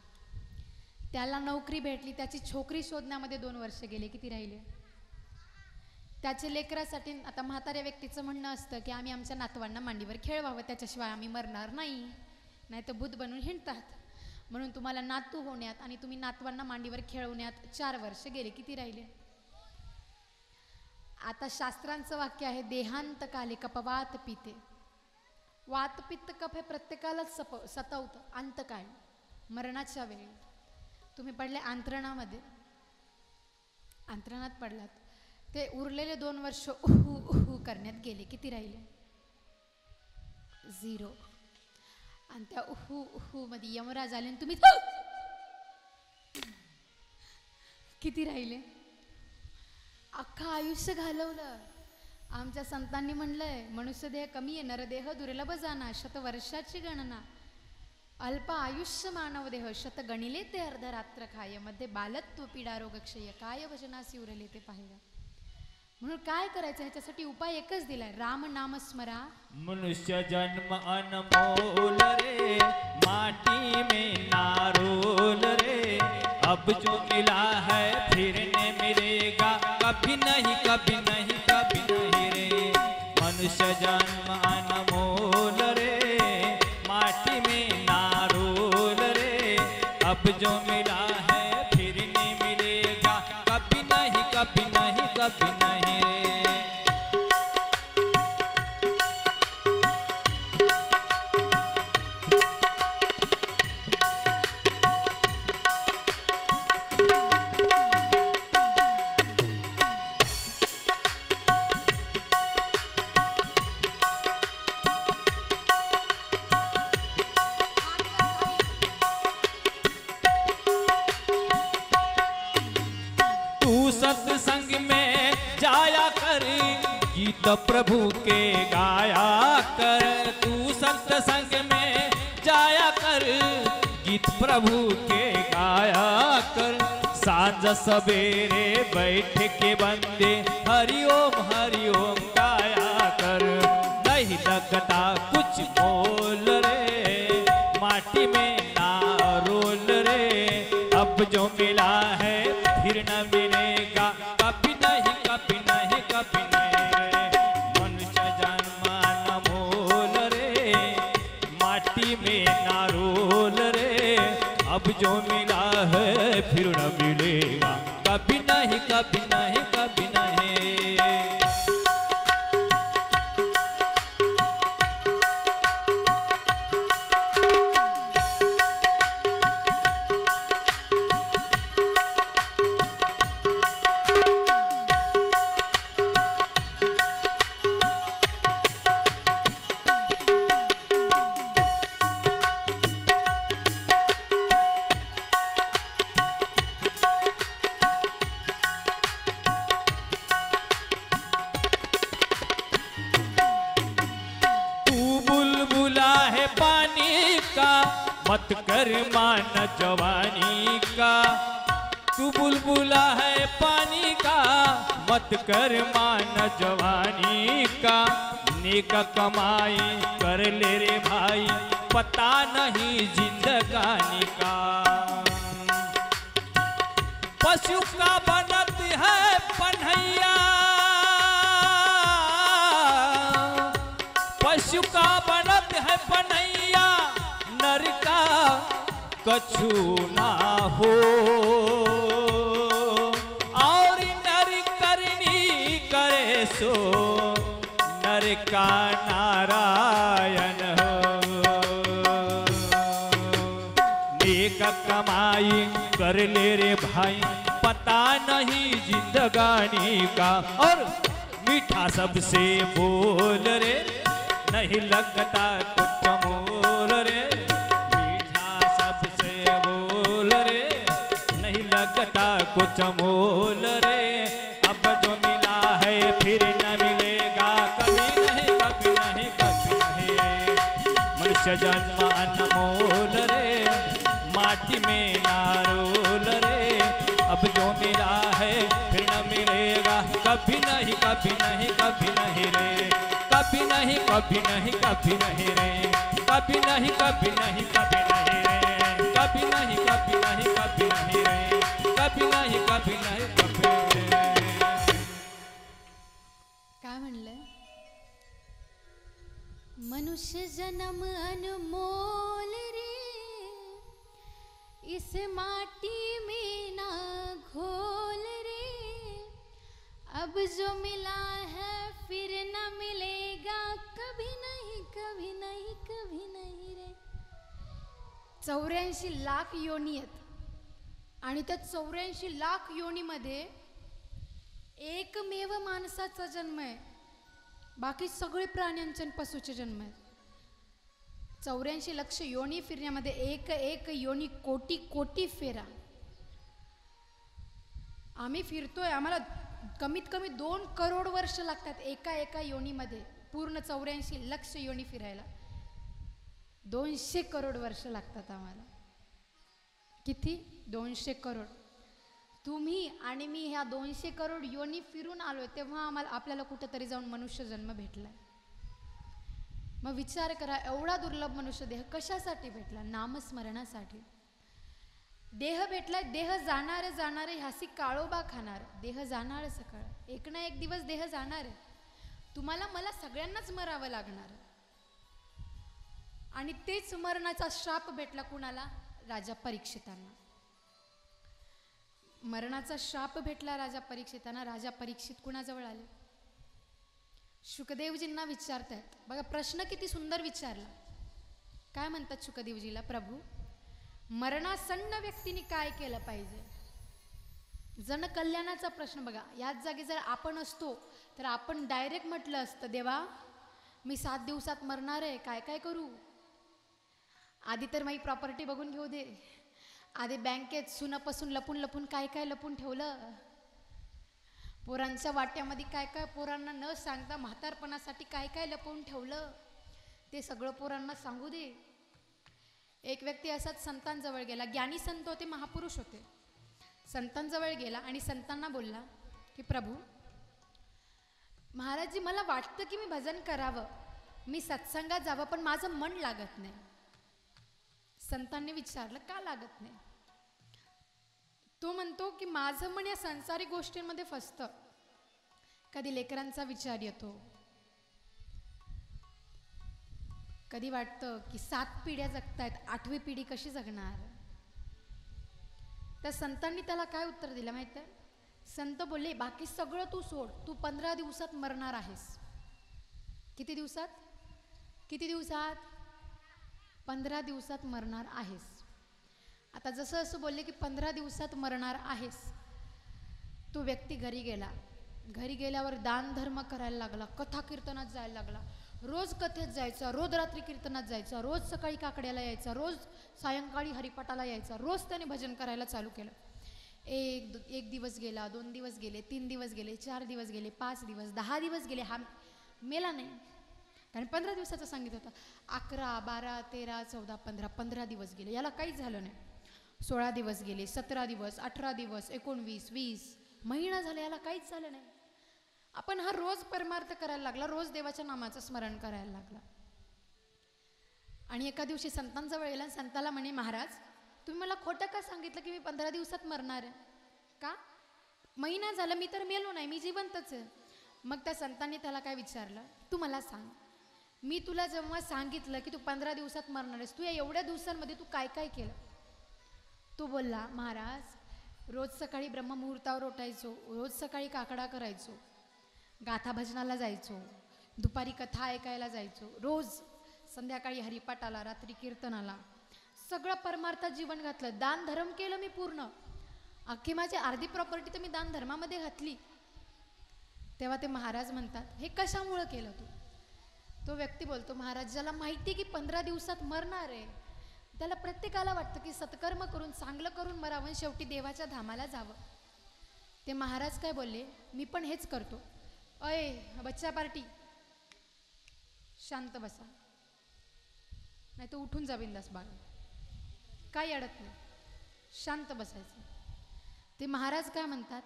त्याला नोकरी भेटली, त्याची छोकरी शोधण्यामध्ये 2 वर्ष गेले. किती राहिले? त्याच्या लेकरासाठी आता म्हाताऱ्या व्यक्तीचं म्हणणं असतं की आम्ही आमच्या नातवांना मांडीवर खेळवावं, त्याच्याशिवाय आम्ही मरणार नाही, नाही तर भूत बनून हिंडतात. म्हणून तुम्हाला नातू होण्यात आणि तुम्ही नातवांना मांडीवर खेळवण्यात 4 वर्ष गेले. किती राहिले? आता शास्त्रांचं वाक्य आहे, देहांत काले कपवात पिते. वात पित्त कफ हे प्रत्येकालाच सतवतं. अंतकाळ, मरणाच्या वेळी तुम्ही पडले अंतरणामध्ये, अंतरणात पडलात, ते उरलेले 2 वर्ष उहू उहू करण्यात गेले. किती राहिले? 0. आणि त्या उहू उहू मध्ये यमराज आले आणि तुम्ही किती राहिले? अख्खं आयुष्य घालवलं. आमच्या संतांनी म्हणलंय, मनुष्यदेह कमी आहे, नरदेह दुर्लभ जाना, शतवर्षाची गणना. अल्प आयुष्य मानव देह, शत गणिले ते अर्धरात्र खाय. मध्ये बालत्व पीडा रोग क्षय, काय वचनासी उरले ते पाहिजे. म्हणून काय करायचं, ह्याच्यासाठी उपाय एकच दिलाय, राम नाम स्मरा. मनुष्य जन्म अनमोल रे, माटी में नारोल रे. अब जो मिला है फिर न मिलेगा, कभी नहीं कभी नहीं कभी नहीं रे. मनुष्य जन्म अनमोल रे, माटी में नारोल रे. अब जो मिला है फिर नहीं मिलेगा, कभी नहीं कभी नहीं कभी नहीं रे. सत्संग में जाया कर, गीत प्रभु के गाया कर. तू सत्संग में जाया कर, गीत प्रभु के गाया कर. सांझ सवेरे बैठ के बंदे हरि ओम गाया कर. नहीं लगता कुछ बोल रे, माटी में ना रोल रे. अब जो मिला है फिर न मिलेगा, कभी नहीं कभी नहीं कभी नहीं रे. मनुष्य जन्म अनमोल रे, माटी में ना रोल रे. अब जो मिला है फिर न मिलेगा, कभी नहीं कभी नहीं कभी नहीं. मत कर मान जवानी का. तू बुलबुला है पानी का, मत कर मान जवानी का. नेक कमाई कर ले रे भाई, पता नहीं जिंदगानी का। पशु का बनत है पन्हैया, पशु का बनत है पन्हैया, नर का कछु ना हो। और नर करनी करे सो नर का नारायण हो। नेक कमाई कर ले रे भाई, पता नहीं जिंदगानी का। और मीठा सबसे बोल रे, नहीं लगता कुछ मोल रे। कुछ मोल रे, अब जो मिला है फिर न मिलेगा कभी नहीं, कभी नहीं, कभी नहीं। मनुष्य जन्म अनमोल रे, माटी में ना रोल रे। अब जो मिला है फिर न मिलेगा कभी नहीं, कभी नहीं, कभी नहीं रे। कभी नहीं, कभी नहीं, कभी नहीं रे। कभी नहीं, कभी नहीं, कभी नहीं रे। कभी नहीं, कभी नहीं, कभी नहीं रे। कभी नहीं, कभी नाही, कभी नाही। काय म्हणलंय? मनुष्य जन्म अनमोल रे, इस माटी में ना घोल रे। अब जो मिला है फिर न मिलेगा कभी नहीं, कभी नहीं, कभी नहीं रे। 84 लाख योनी आहेत आणि त्या 84 लाख योनीमध्ये एकमेव माणसाचा जन्म आहे, बाकी सगळे प्राण्यांचे आणि पशूचे जन्म आहेत। 84 लक्ष योनी फिरण्यामध्ये एक एक योनी कोटी कोटी फेरा आम्ही फिरतोय। आम्हाला कमीत कमी 2 करोड वर्ष लागतात एका एका योनीमध्ये, पूर्ण 84 लक्ष योनी फिरायला 200 करोड वर्ष लागतात आम्हाला। किती? 200 करोड। तुम्ही आणि मी ह्या 200 करोड योनी फिरून आलोय, तेव्हा आम्हाला आपल्याला कुठेतरी जाऊन मनुष्य जन्म भेटलाय। मग विचार करा, एवढा दुर्लभ मनुष्य देह कशासाठी भेटला? नामस्मरणासाठी देह भेटलाय। देह जाणार जाणार ह्यासी काळोबा खाणार, देह जाणार सकाळ, एक ना एक दिवस देह जाणार आहे। तुम्हाला मला सगळ्यांनाच मरावं लागणार, आणि तेच मरणाचा श्राप भेटला कुणाला? राजा परीक्षितांना। मरणाचा श्राप भेटला राजा परीक्षितांना। राजा परीक्षित कुणाजवळ आले? शुकदेवजींना विचारतायत बघा, प्रश्न किती सुंदर विचारला। काय म्हणतात शुकदेवजीला? प्रभू, मरणासन्न व्यक्तीने काय केलं पाहिजे? जन कल्याणाचा प्रश्न बघा। याच जागी जर आपण असतो तर आपण डायरेक्ट म्हटलं असतं, देवा मी 7 दिवसात मरणार आहे, काय काय करू? आधी तर माझी प्रॉपर्टी बघून घेऊ दे, आधी बँकेत सुनापासून लपून लपून काय काय लपून ठेवलं, पोरांच्या वाट्यामध्ये काय काय पोरांना न सांगता म्हातारपणासाठी काय काय लपवून ठेवलं, ते सगळं पोरांना सांगू दे। एक व्यक्ती असाच संतांजवळ गेला, ज्ञानी संत होते, महापुरुष होते। संतांजवळ गेला आणि संतांना बोलला की प्रभू महाराजजी, मला वाटतं की मी भजन करावं, मी सत्संगात जावं, पण माझं मन लागत नाही। संतांनी विचारलं, का लागत नाही? तो म्हणतो की माझं मन या संसारिक गोष्टींमध्ये फसतं। कधी लेकरांचा विचार येतो, कधी वाटतं की 7 पिढ्या जगतायत, 8वी पिढी कशी जगणार? त्या संतांनी त्याला काय उत्तर दिलं माहिती आहे? संत बोलले, बाकी सगळं तू सोड, तू 15 दिवसात मरणार आहेस। किती दिवसात? किती दिवसात? 15 दिवसात मरणार आहेस। आता जसं असं बोलले की 15 दिवसात मरणार आहेस, तो व्यक्ती घरी गेला। घरी गेल्यावर दान धर्म करायला लागला, कथा कीर्तनात जायला लागला, रोज कथेत जायचा, रोज रात्री कीर्तनात जायचा, रोज सकाळी काकड्याला यायचा, रोज सायंकाळी हरिपाठाला यायचा, रोज त्याने भजन करायला चालू केलं। एक दिवस गेला, 2 दिवस गेले, 3 दिवस गेले, 4 दिवस गेले, 5 दिवस, 10 दिवस गेले, हा मेला नाही, कारण 15 दिवसाचं सांगितलं होतं। 11, 12, 13, 14, 15 दिवस गेले, याला काहीच झालं नाही। 16 दिवस गेले, 17 दिवस, 18 दिवस, 19, 20 महिना झाला, याला काहीच झालं नाही। आपण हा रोज परमार्थ करायला लागला, रोज देवाच्या नामाचं स्मरण करायला लागला। आणि एका दिवशी संतांजवळ गेला आणि संताला म्हणे, महाराज तुम्ही मला खोटं का सांगितलं की मी 15 दिवसात मरणार आहे? का? महिना झाला मी तर मेलो नाही, मी जिवंतच आहे. मग त्या संतांनी त्याला काय विचारलं, तू मला सांग, मी तुला जेव्हा सांगितलं की तू 15 दिवसात मरणार आहेस, तू या एवढ्या दिवसांमध्ये तू काय काय केलं? तो बोलला, महाराज रोज सकाळी ब्रह्ममुहूर्तावर उठायचो, रोज सकाळी काकडा करायचो, गाथा भजनाला जायचो, दुपारी कथा ऐकायला जायचो, रोज संध्याकाळी हरिपाठाला, रात्री कीर्तनाला, सगळं परमार्थात जीवन घातलं, दान धर्म केलं मी पूर्ण, अख्खी माझी अर्धी प्रॉपर्टी तर मी दान धर्मामध्ये घातली. तेव्हा ते महाराज म्हणतात, हे कशामुळं केलं तू? तो व्यक्ती बोलतो, महाराज ज्याला माहिती की 15 दिवसात मरणार आहे, त्याला प्रत्येकाला वाटतं की सत्कर्म करून चांगलं करून मरावं, शेवटी देवाच्या धामाला जावं. ते महाराज काय बोलले, मी पण हेच करतो. अय बच्चा पार्टी, शांत बसा, नाही तो उठून जा बिंदास बाळ, काही अडत नाही, शांत बसायचं. ते महाराज काय म्हणतात,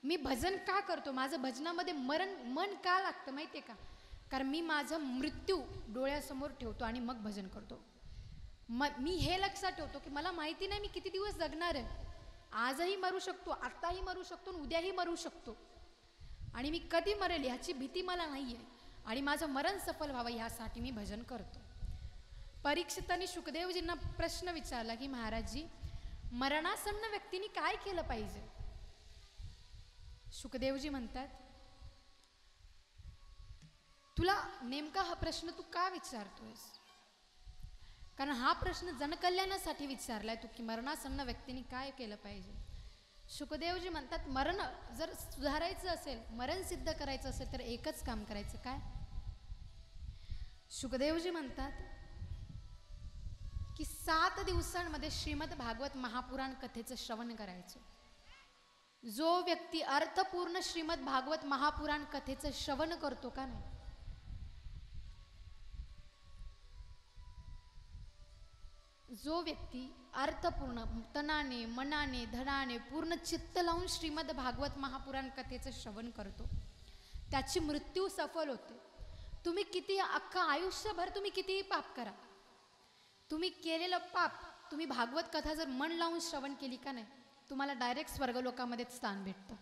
मी भजन का करतो, माझं भजनामध्ये मन का लागतं माहिती आहे का? कारण मी माझा मृत्यू डोळ्यासमोर ठेवतो आणि मग भजन करतो. मी हे लक्षात ठेवतो की मला माहिती नाही मी किती दिवस जगणार आहे, आजही मरू शकतो, आत्ताही मरू शकतो, उद्याही मरू शकतो, आणि मी कधी मरेल ह्याची भीती मला नाही आहे, आणि माझं मरण सफल व्हावं ह्यासाठी मी भजन करतो. परीक्षितांनी शुकदेवजींना प्रश्न विचारला की महाराजजी, मरणासन्न व्यक्तीने काय केलं पाहिजे? शुकदेवजी म्हणतात, तुला नेमका हा प्रश्न तू का विचारतोयस? कारण हा प्रश्न जनकल्याणासाठी विचारलाय तू की मरणासन्न व्यक्तीने काय केलं पाहिजे. शुकदेवजी म्हणतात, मरण जर सुधारायचं असेल, मरण सिद्ध करायचं असेल तर एकच काम करायचं. काय? शुकदेवजी म्हणतात की 7 दिवसांमध्ये श्रीमद भागवत महापुराण कथेचं श्रवण करायचं. जो व्यक्ती अर्थपूर्ण श्रीमद भागवत महापुराण कथेचं श्रवण करतो का नाही, जो व्यक्ती अर्थपूर्ण तनाने मनाने धनाने पूर्ण चित्त लावून श्रीमद भागवत महापुराण कथेचं श्रवण करतो, त्याची मृत्यू सफल होते. तुम्ही किती अख्खा आयुष्यभर तुम्ही कितीही पाप करा, तुम्ही केलेलं पाप तुम्ही भागवत कथा जर मन लावून श्रवण केली का नाही, तुम्हाला डायरेक्ट स्वर्गलोकामध्येच स्थान भेटतं.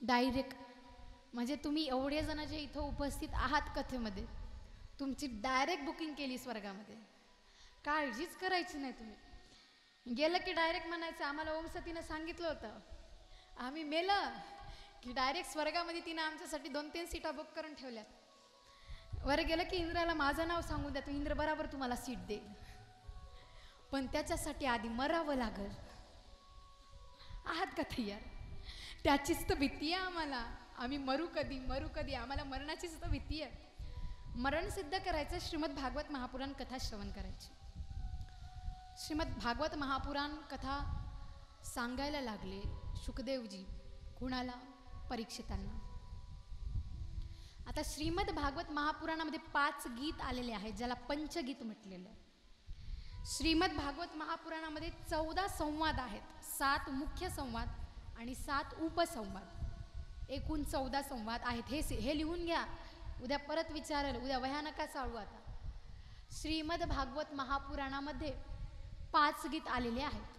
डायरेक्ट म्हणजे तुम्ही एवढे जण जे इथं उपस्थित आहात कथेमध्ये, तुमची डायरेक्ट बुकिंग केली स्वर्गामध्ये. काळजीच करायची नाही. तुम्ही गेलं की डायरेक्ट म्हणायचं, आम्हाला ओम सतीनं सांगितलं होतं, आम्ही मेलं की डायरेक्ट स्वर्गामध्ये तिनं आमच्यासाठी 2-3 सीटा बुक करून ठेवल्यात. वर गेलं की इंद्राला माझं नाव सांगून द्या, तो इंद्र बराबर तुम्हाला सीट देईल, पण त्याच्यासाठी आधी मरावं लागल. आहात का तयार? त्याचीच तर भीती आहे आम्हाला. आम्ही मरू कधी, आम्हाला मरणाचीच तर भीती आहे. मरण सिद्ध करायचं, श्रीमद भागवत महापुराण कथा श्रवण करायची. श्रीमद भागवत महापुराण कथा सांगायला लागले शुकदेवजी. कुणाला? परीक्षितांना. आता श्रीमद भागवत महापुराणामध्ये 5 गीत आलेले आहेत, ज्याला पंचगीत म्हटलेलं. श्रीमद भागवत महापुराणामध्ये 14 संवाद आहेत, 7 मुख्य संवाद आणि 7 उपसंवाद, एकूण 14 संवाद आहेत. हे लिहून घ्या, उद्या परत विचारेल, उद्या वह्या नका चालू. आता श्रीमद भागवत महापुराणामध्ये 5 गीत आलेले आहेत.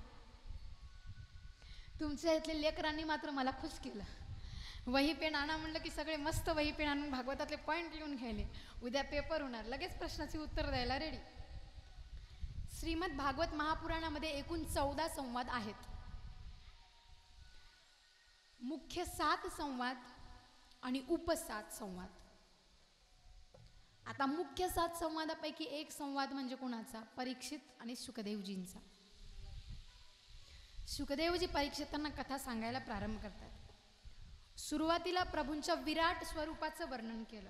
तुमच्या इथले लेकरांनी मात्र मला खुश केलं. वही पेन आणा म्हणलं की सगळे मस्त वही पेन आणून भागवतातले पॉईंट लिहून घ्यायले. उद्या पेपर होणार, लगेच प्रश्नाची उत्तर द्यायला रेडी. श्रीमद भागवत महापुराणामध्ये एकूण 14 संवाद आहेत. मुख्य 7 संवाद आणि उप 7 संवाद. आता मुख्य 7 संवादापैकी एक संवाद म्हणजे कोणाचा? परीक्षित आणि शुकदेवजींचा. शुकदेवजी परीक्षितांना कथा सांगायला प्रारंभ करतात. सुरुवातीला प्रभूंच्या विराट स्वरूपाचं वर्णन केलं.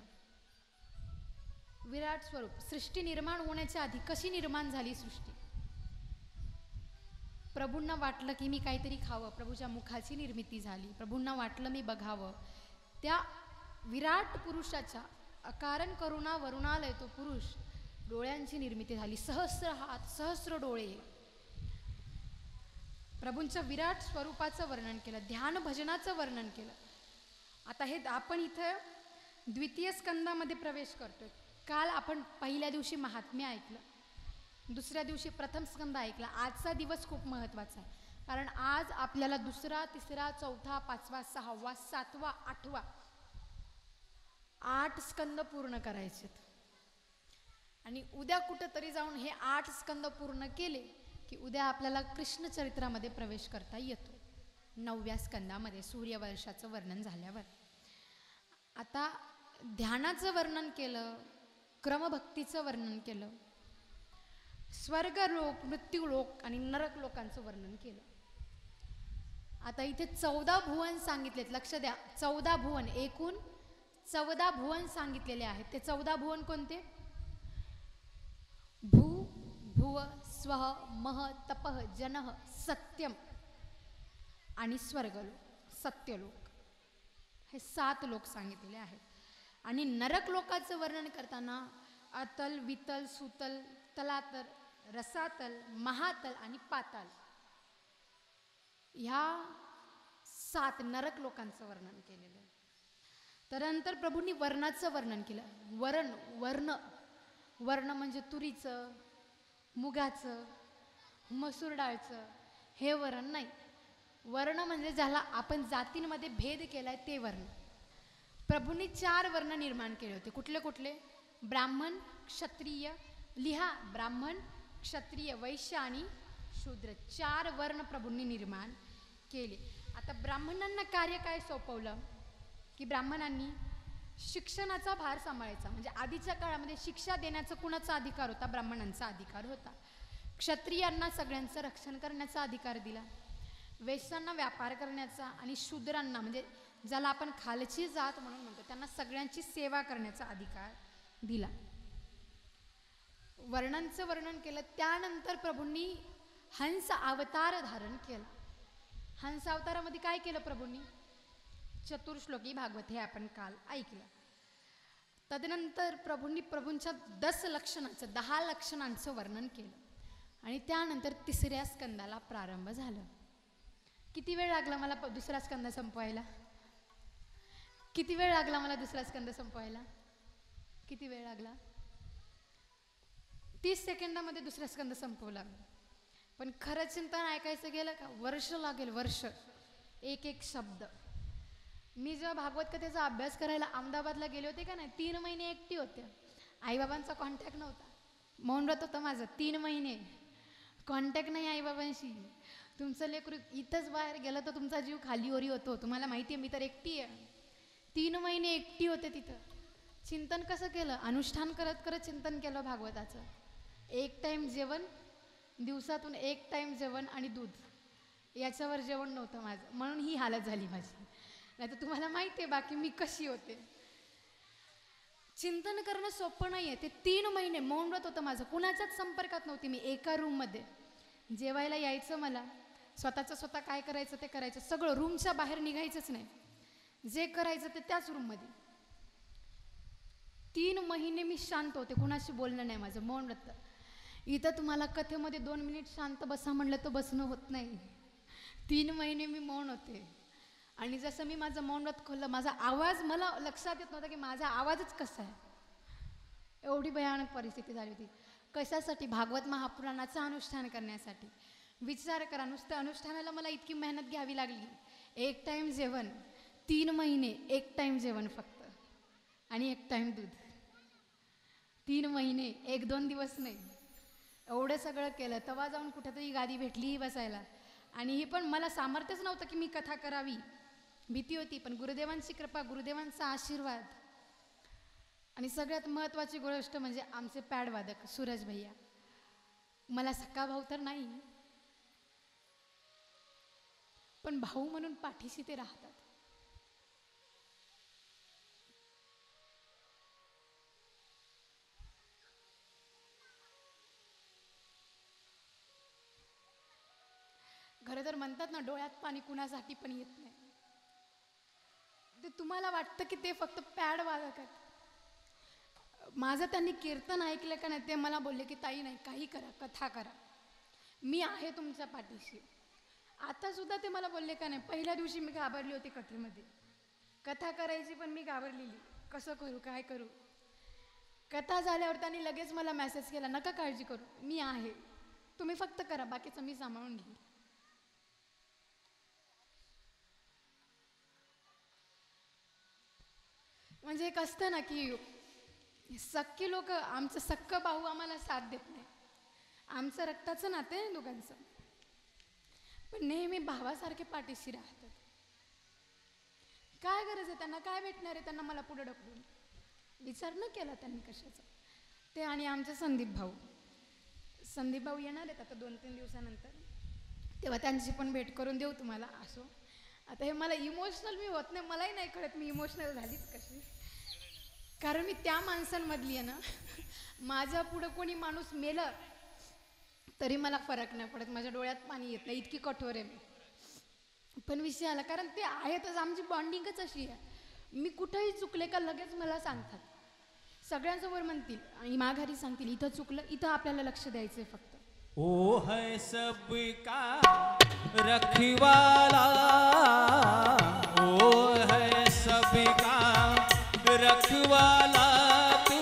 विराट स्वरूप, सृष्टी निर्माण होण्याच्या आधी कशी निर्माण झाली सृष्टी. प्रभूंना वाटलं की मी काहीतरी खावं, प्रभूच्या मुखाची निर्मिती झाली. प्रभूंना वाटलं मी बघावं, त्या विराट पुरुषाच्या अकारण करुणा वरुणालय तो पुरुष डोळ्यांची निर्मिती झाली. सहस्र हात, सहस्र डोळे. प्रभूंच्या विराट स्वरूपाचं वर्णन केलं, ध्यान भजनाचं वर्णन केलं. आता हे आपण इथं द्वितीय स्कंदामध्ये प्रवेश करतोय. काल आपण पहिल्या दिवशी महात्म्य ऐकलं. दुसऱ्या दिवशी प्रथम स्कंद ऐकला. आजचा दिवस खूप महत्त्वाचा आहे, कारण आज आपल्याला दुसरा, तिसरा, चौथा, पाचवा, सहावा, सातवा, आठवा 8 स्कंद पूर्ण करायचेत. आणि उद्या कुठंतरी जाऊन हे 8 स्कंद पूर्ण केले की उद्या आपल्याला कृष्ण चरित्रामध्ये प्रवेश करता येतो. 9व्या स्कंदामध्ये सूर्यवंशाचं वर्णन झाल्यावर आता ध्यानाचं वर्णन केलं, क्रमभक्तीचं वर्णन केलं, स्वर्गलोक, मृत्यूलोक आणि नरक लोकांचं वर्णन केलं. आता इथे 14 भुवन सांगितलेत. लक्ष द्या, 14 भुवन, एकूण 14 भुवन सांगितलेले आहेत. ते 14 भुवन कोणते? भू, भुव, स्वः, मह, तपः, जनः, सत्यम आणि स्वर्गलोक, सत्यलोक, हे 7 लोक सांगितलेले आहेत. आणि नरक लोकाचं वर्णन करताना अतल, वितल, सुतल, तलातल, रसातल, महातल आणि पाताल ह्या 7 नरक लोकांचं वर्णन केलेलं आहे. त्यानंतर प्रभूंनी वर्णाचं वर्णन केलं. वर्ण वर्ण म्हणजे तुरीचं, मुगाचं, मसूर डाळचं हे वर्ण नाही. वर्ण म्हणजे ज्याला आपण जातींमध्ये भेद केलाय ते वर्ण. प्रभूंनी 4 वर्ण निर्माण केले होते. कुठले कुठले? ब्राह्मण, क्षत्रिय, लिहा, ब्राह्मण, क्षत्रिय, वैश्य आणि शूद्र, 4 वर्ण प्रभूंनी निर्माण केले. आता ब्राह्मणांना कार्य काय सोपवलं की ब्राह्मणांनी शिक्षणाचा भार सांभाळायचा. म्हणजे आधीच्या काळामध्ये शिक्षा देण्याचा कुणाचा अधिकार होता? ब्राह्मणांचा अधिकार होता. क्षत्रियांना सगळ्यांचं रक्षण करण्याचा अधिकार दिला, वैश्यांना व्यापार करण्याचा, आणि शूद्रांना म्हणजे ज्याला आपण खालची जात म्हणून म्हणतो त्यांना सगळ्यांची सेवा करण्याचा अधिकार दिला. वर्णांचं वर्णन केलं. त्यानंतर प्रभूंनी हंस अवतार धारण केलं. हंस अवतारामध्ये काय केलं प्रभूंनी? चतुर्श्लोकी भागवत हे आपण काल ऐकलं. तदनंतर प्रभूंच्या 10 लक्षणांचं वर्णन केलं. आणि त्यानंतर 3ऱ्या स्कंदाला प्रारंभ झालं. किती वेळ लागला मला दुसरा स्कंद संपवायला? किती वेळ लागला मला दुसरा स्कंद संपवायला? किती वेळ लागला? 30 सेकंदामध्ये दुसरा स्कंद संपवला. पण खरं चिंतन ऐकायचं गेलं का वर्ष लागेल, वर्ष. एक एक शब्द. मी जेव्हा भागवत कथेचा अभ्यास करायला अहमदाबादला गेले होते का नाही, 3 महिने एकटी होते. आईबाबांचा कॉन्टॅक्ट नव्हता, मौन व्रत होतं माझं. 3 महिने कॉन्टॅक्ट नाही आईबाबांशी. तुमचं लेकरू इथंच बाहेर गेलं तर तुमचा जीव खाली ओरी होतो. तुम्हाला माहिती आहे, मी तर एकटी आहे. 3 महिने एकटी होते तिथं. चिंतन कसं केलं? अनुष्ठान करत करत चिंतन केलं भागवताचं. 1 टाईम जेवण, दिवसातून 1 टाईम जेवण आणि दूध, याच्यावर जेवण नव्हतं माझं, म्हणून ही हालत झाली माझी. नाही तर तुम्हाला माहिती आहे बाकी मी कशी होते. चिंतन करणं सोपं नाही आहे. ते 3 महिने मौन व्रत होतं माझं. कुणाच्याच संपर्कात नव्हती मी. एका रूममध्ये जेवायला यायचं, मला स्वतः काय करायचं ते करायचं, सगळं. रूमच्या बाहेर निघायचंच नाही. जे करायचं ते त्याच रूममध्ये. 3 महिने मी शांत होते, कुणाशी बोलणं नाही माझं, मौन व्रत. इथं तुम्हाला कथेमध्ये 2 मिनिट शांत बसा म्हणलं तर बसणं होत नाही. 3 महिने मी मौन होते. आणि जसं मी माझं मौन व्रत खोललं, माझा आवाज, मला लक्षात येत नव्हता की माझा आवाजच कसा आहे. एवढी भयानक परिस्थिती झाली होती. कशासाठी? भागवत महापुराणाचं अनुष्ठान करण्यासाठी. विचार करा, नुसतं अनुष्ठानाला मला इतकी मेहनत घ्यावी लागली. 1 टाईम जेवण, 3 महिने 1 टाईम जेवण फक्त, आणि 1 टाईम दूध. 3 महिने, 1-2 दिवस नाही, एवढं सगळं केलं. तेव्हा जाऊन कुठेतरी गादी भेटली ही बसायला. आणि ही पण मला सामर्थ्यच नव्हतं की मी कथा करावी, भीती होती. पण गुरुदेवांची कृपा, गुरुदेवांचा आशीर्वाद, आणि सगळ्यात महत्त्वाची गोष्ट म्हणजे आमचे पॅडवादक सूरज भैया. मला सख्खा भाऊ तर नाही, पण भाऊ म्हणून पाठीशी ते राहतात. खरं तर म्हणतात ना, डोळ्यात पाणी कुणासाठी पण येत नाही. ते तुम्हाला वाटतं की ते फक्त पॅड वादक आहेत. माझं त्यांनी कीर्तन ऐकलं का नाही, ते मला बोलले की ताई नाही, काही करा, कथा करा, मी आहे तुमच्या पाठीशी. आता सुद्धा ते मला बोलले का नाही, पहिल्या दिवशी मी घाबरली होती कथेमध्ये, कथा करायची पण मी घाबरलेली, कसं करू, काय करू. कथा झाल्यावर त्यांनी लगेच मला मेसेज केला, नका काळजी करू, मी आहे, तुम्ही फक्त करा, बाकीचं मी सांभाळून घेईन. म्हणजे एक असतं ना की सक्के लोक, आमचं सक्क भाऊ आम्हाला साथ देत नाही, आमचं रक्ताचं नातं आहे दोघांचं, पण नेहमी भावासारखे पाठीशी राहतात. काय गरज आहे, त्यांना काय भेटणार आहे, त्यांना मला पुढे ढकलून विचार न केला त्यांनी कशाचा. ते आणि आमचे संदीप भाऊ येणार आहेत आता 2-3 दिवसानंतर, तेव्हा त्यांची पण भेट करून देऊ तुम्हाला. असो, आता हे मला इमोशनल मी होत नाही, मलाही नाही कळत मी इमोशनल झालीच कशी, कारण मी त्या माणसांमधली आहे ना. माझ्या पुढं कोणी माणूस मेलं तरी मला फरक नाही पडत, माझ्या डोळ्यात पाणी येत नाही, इतकी कठोर आहे मी. पण विषय आला, कारण ते आहेतच, आमची बॉन्डिंगच अशी आहे. मी कुठेही चुकले का लगेच मला सांगतात, सगळ्यांसमोर म्हणतील आणि माघारी सांगतील, इथं चुकलं, इथं आपल्याला लक्ष द्यायचंय फक्त. ओ है सबका रखवाला, ओ है सबका रखवाला, तू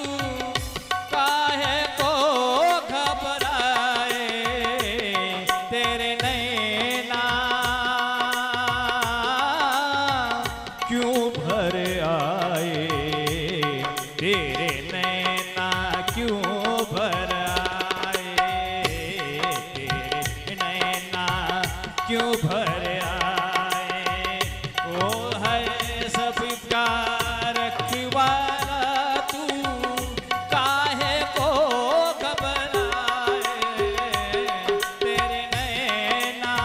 काहे को घबराए, तेरे नैना क्यों भर आए, तेरे नैना क्यों भर आए, तेरे नैना क्यों भर आए, ओ है सबका रखवाला, तू काहे को घबराए, तेरे नैना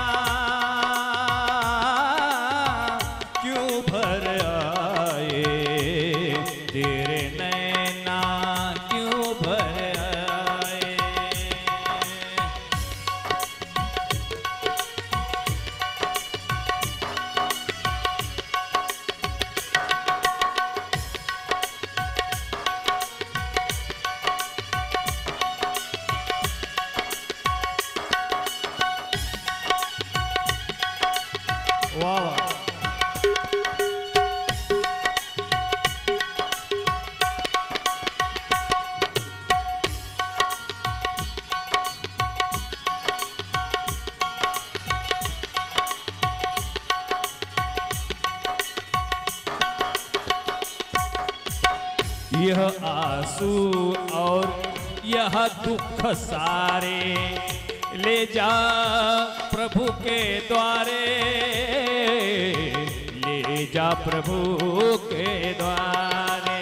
क्यों भर आए, तेरे नैना क्यों भर आए. वाह वाह. यह आंसू और यह दुख सारे ले जा प्रभु के द्वारे, ले जा प्रभु के द्वारे,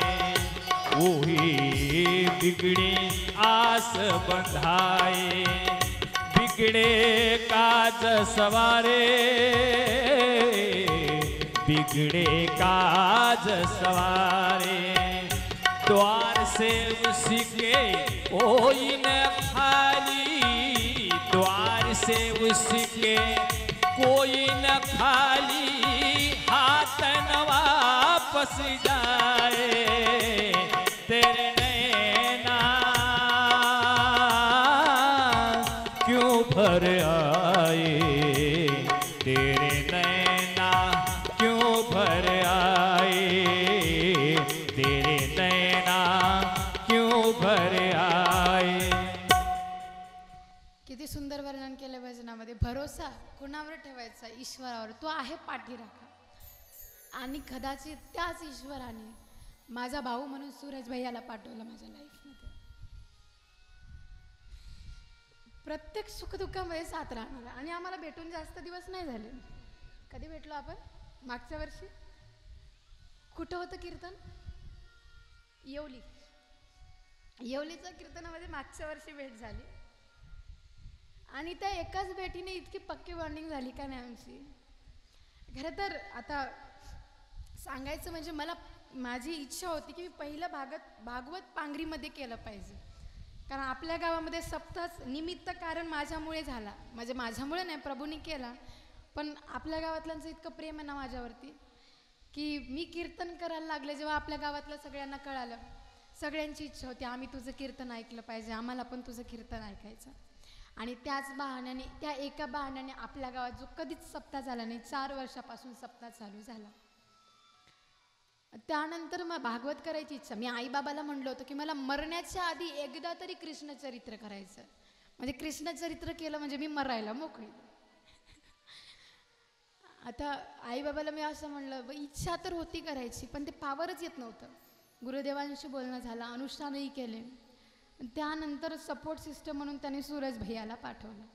वही बिगड़ी आस बंधाए, बिगड़े काज सवारे, बिगड़े काज सवारे, द्वार से उसके कोई न खाली, द्वार से उसके कोई न खाली, हाथ न वापस जाए, तेरे नैना क्यों भर आए, तेरे नैना क्यों भर आए, तेरे नैना क्यों भर आए. किती सुंदर वर्णन केलं भजनामध्ये. भरोसा कुणावर ठेवायचा? ईश्वरावर. तो आहे पाठीराखा, आणि कदाचित त्याच ईश्वराने माझा भाऊ म्हणून सूरज भैयाला पाठवलं माझ्या लाईफमध्ये. प्रत्येक सुखदुःखामध्ये साथ राहणार. आणि आम्हाला भेटून जास्त दिवस नाही झाले. कधी भेटलो आपण? मागच्या वर्षी. कुठं होतं कीर्तन? येवलीच्या कीर्तनामध्ये मागच्या वर्षी भेट झाली. आणि त्या एकाच भेटीने इतकी पक्की बॉन्डिंग झाली का नाही आमची. खरं तर आता सांगायचं म्हणजे माझी इच्छा होती की मी पहिलं भागवत पांगरीमध्ये केलं पाहिजे. कारण आपल्या गावामध्ये सप्ताच निमित्त कारण माझ्यामुळे झाला. म्हणजे माझ्यामुळे नाही, प्रभूंनी केला. पण आपल्या गावातल्यांचं इतकं प्रेम आहे ना माझ्यावरती की मी कीर्तन करायला लागले. जेव्हा आपल्या गावातल्या सगळ्यांना कळालं, सगळ्यांची इच्छा होती आम्ही तुझं कीर्तन ऐकलं पाहिजे, आम्हाला पण तुझं कीर्तन ऐकायचं. आणि त्याच बहाण्याने, त्या एका बहाण्याने आपल्या गावात जो कधीच सप्ताह झाला नाही, 4 वर्षापासून सप्ताह चालू झाला. त्यानंतर मग भागवत करायची इच्छा. मी आईबाबाला म्हणलं होतं की मला मरण्याच्या आधी एकदा तरी कृष्णचरित्र करायचं, म्हणजे कृष्णचरित्र केलं म्हणजे मी मरायला मोकळी. आता आईबाबाला मी असं म्हणलं, इच्छा तर होती करायची पण ते पावरच येत नव्हतं. गुरुदेवांशी बोलणं झालं, अनुष्ठानही केले. त्यानंतर सपोर्ट सिस्टम म्हणून त्याने सूरज भैयाला पाठवलं.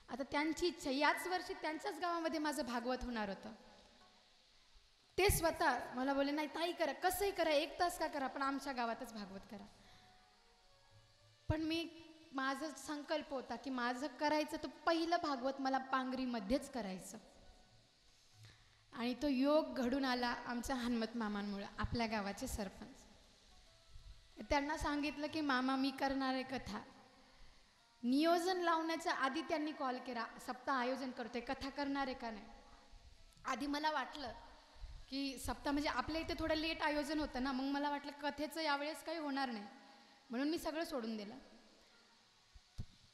आता त्यांची इच्छा, याच वर्षी त्यांच्याच गावामध्ये माझं भागवत होणार होतं. ते स्वतः मला बोलले, नाही ताई करा, कसंही करा, 1 तास का करा, पण आमच्या गावातच भागवत करा. पण माझा संकल्प होता की माझं करायचं तर पहिलं भागवत मला पांगरीमध्येच करायचं. आणि तो योग घडून आला आमच्या हनुमत मामांमुळे, आपल्या गावाचे सरपंच. त्यांना सांगितलं की मामा मी करणार आहे कथा. नियोजन लावण्याच्या आधी त्यांनी कॉल केला, सप्ताह आयोजन करतोय, कथा करणार आहे का नाही. आधी मला वाटलं की सप्ताह म्हणजे आपल्या इथे थोडं लेट आयोजन होतं ना, मग मला वाटलं कथेचं यावेळेस काही होणार नाही, म्हणून मी सगळं सोडून दिलं.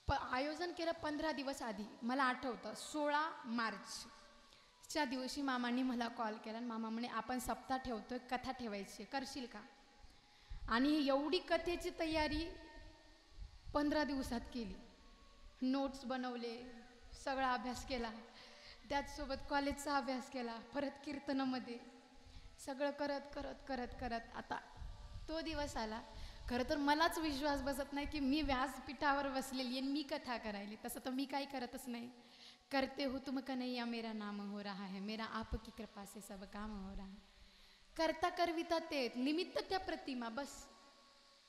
आयोजन केलं 15 दिवस आधी. मला आठवतं 16 मार्चच्या दिवशी मामांनी मला कॉल केला आणि मामा म्हणे आपण सप्ताह ठेवतोय, कथा ठेवायची, करशील का. आणि एवढी कथेची तयारी 15 दिवसात केली. नोट्स बनवले, सगळा अभ्यास केला, त्याचसोबत कॉलेजचा अभ्यास केला, परत कीर्तनामध्ये सगळं करत करत करत करत आता तो दिवस आला. खरं तर मलाच विश्वास बसत नाही की मी व्यासपीठावर बसलेली आणि मी कथा करायली. तसं तर मी काही करतच नाही. करते हो तुम कन्हैया मेरा नाम हो रहा है, मेरा आपकी कृपा से सब काम हो रहा है. करता करविता ते निमित्त त्या प्रतिमा, बस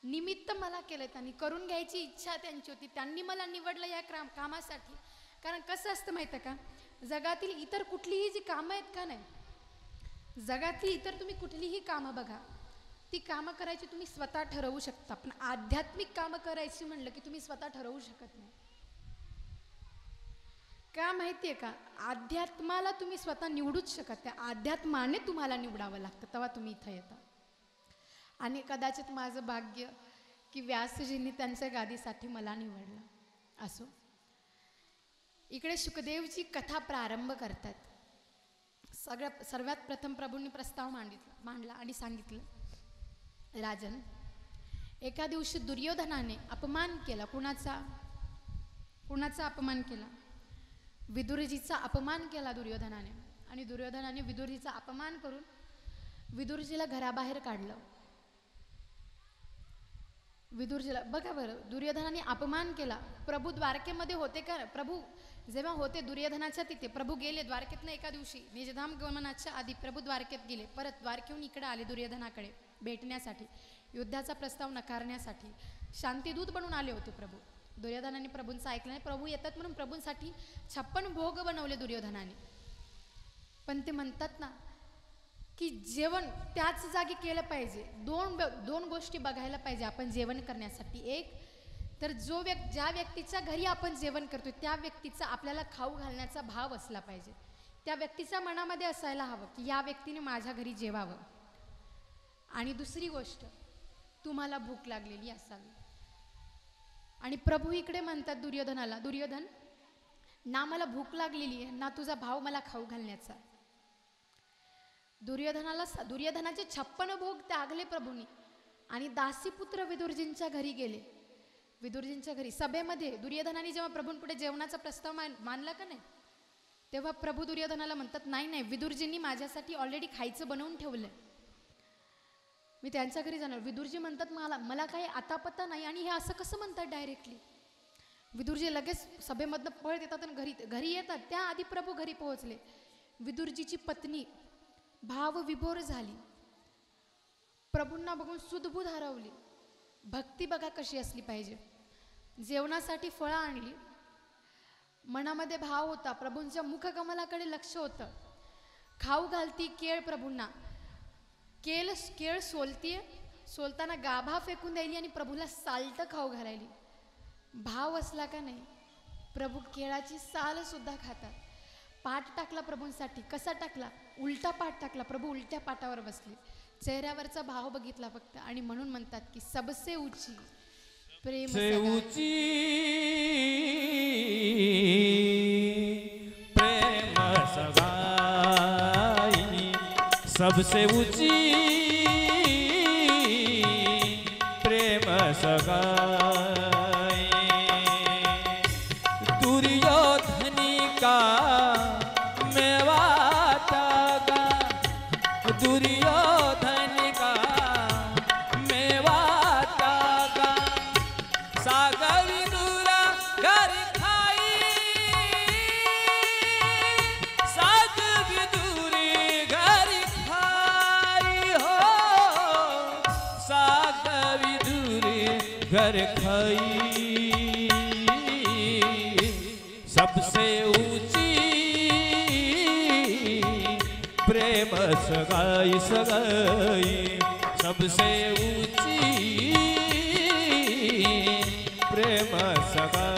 निमित्त मला केलं. त्यांनी करून घ्यायची इच्छा त्यांची होती, त्यांनी मला निवडलं या कामासाठी. कारण कसं असतं माहिती आहे का, जगातील इतर कुठलीही जी कामं आहेत का नाही, जगातली इतर तुम्ही कुठलीही कामं बघा, ती कामं करायची तुम्ही स्वतः ठरवू शकता, पण आध्यात्मिक कामं करायची म्हणलं की तुम्ही स्वतः ठरवू शकत नाही. का माहिती आहे का, अध्यात्माला तुम्ही स्वतः निवडूच शकत, त्या अध्यात्माने तुम्हाला निवडावं लागतं, तेव्हा तुम्ही इथं येता. आणि कदाचित माझं भाग्य की व्यासजींनी त्यांच्या गादीसाठी मला निवडलं. असो, इकडे शुकदेवची कथा प्रारंभ करतात. सर्वात प्रथम प्रभूंनी प्रस्ताव मांडला आणि सांगितलं, राजन, एका दिवशी दुर्योधनाने अपमान केला. कुणाचा अपमान केला? विदुरजीचा अपमान केला दुर्योधनाने. आणि दुर्योधनाने विदुरजीचा अपमान करून विदुरजीला घराबाहेर काढलं. विदुरजीला बघा बरं, दुर्योधनाने अपमान केला. प्रभू द्वारकेमध्ये होते का? प्रभू जेव्हा होते दुर्योधनाच्या तिथे, प्रभू गेले द्वारकेतनं एका दिवशी निजधाम गमनाच्या आधी प्रभू द्वारकेत गेले. परत द्वारकेहून इकडे आले दुर्योधनाकडे भेटण्यासाठी, युद्धाचा प्रस्ताव नकारण्यासाठी. शांतीदूत बनून आले होते प्रभू. दुर्योधनाने प्रभूंचं ऐकलं नाही. प्रभू येतात म्हणून प्रभूंसाठी 56 भोग बनवले दुर्योधनाने. पण ते म्हणतात ना की जेवण त्याच जागी केलं पाहिजे. दोन गोष्टी बघायला पाहिजे आपण जेवण करण्यासाठी. एक तर ज्या व्यक्तीच्या घरी आपण जेवण करतोय त्या व्यक्तीचा आपल्याला खाऊ घालण्याचा भाव असला पाहिजे. त्या व्यक्तीच्या मनामध्ये असायला हवं की या व्यक्तीने माझ्या घरी जेवावं. आणि दुसरी गोष्ट, तुम्हाला भूक लागलेली असावी. आणि प्रभू इकडे म्हणतात दुर्योधनाला, दुर्योधन, ना मला भूक लागलेली आहे ना तुझा भाव मला खाऊ घालण्याचा. दुर्योधनाचे 56 भोग त्यागले प्रभूंनी आणि दासीपुत्र विदुरजींच्या घरी गेले. विदुरजींच्या घरी सभेमध्ये दुर्योधनाने जेव्हा प्रभूंपुढे जेवणाचा प्रस्ताव मानला का नाही, तेव्हा प्रभू दुर्योधनाला म्हणतात, नाही विदुरजींनी माझ्यासाठी ऑलरेडी खायचं बनवून ठेवलंय, मी त्यांच्या घरी जाणार. विदुरजी म्हणतात, मला काही आता पत्ता नाही. आणि हे असं कसं म्हणतात डायरेक्टली. विदुरजी लगेच सभेमधनं पळत येतात आणि घरी येतात. त्याआधी प्रभू घरी पोहोचले. विदुरजीची पत्नी भावविभोर झाली, प्रभूंना बघून सुदबुद हरवली. भक्ती बघा कशी असली पाहिजे. जेवणासाठी फळं आणली, मनामध्ये भाव होता, प्रभूंच्या मुखकमलाकडे लक्ष होतं. खाऊ घालती केळ प्रभूंना, केळ सोलताना गाभा फेकून द्यायली आणि प्रभूला साल्ट खाऊ घालायली. भाव असला का नाही, प्रभू केळाची साल सुद्धा खातात. पाठ टाकला प्रभूंसाठी, कसा टाकला? उलटा पाठ टाकला. प्रभू उलट्या पाटावर बसले. चेहऱ्यावरचा भाव बघितला फक्त. आणि म्हणून म्हणतात की सबसे ऊंची प्रेम से ऊंची प्रेम सगाई, सबसे ऊंची सगाई। दुर्योधनी का मेवा त्यागा, दुर्योधन का मेवा त्यागा, साग विदुरा घर खाई, साग विदुरी घर खाई हो, साग विदुरी घर खाई। सबसे ऊंची प्रेम सगाई सगाई, सबसे ऊंची प्रेम सगाई।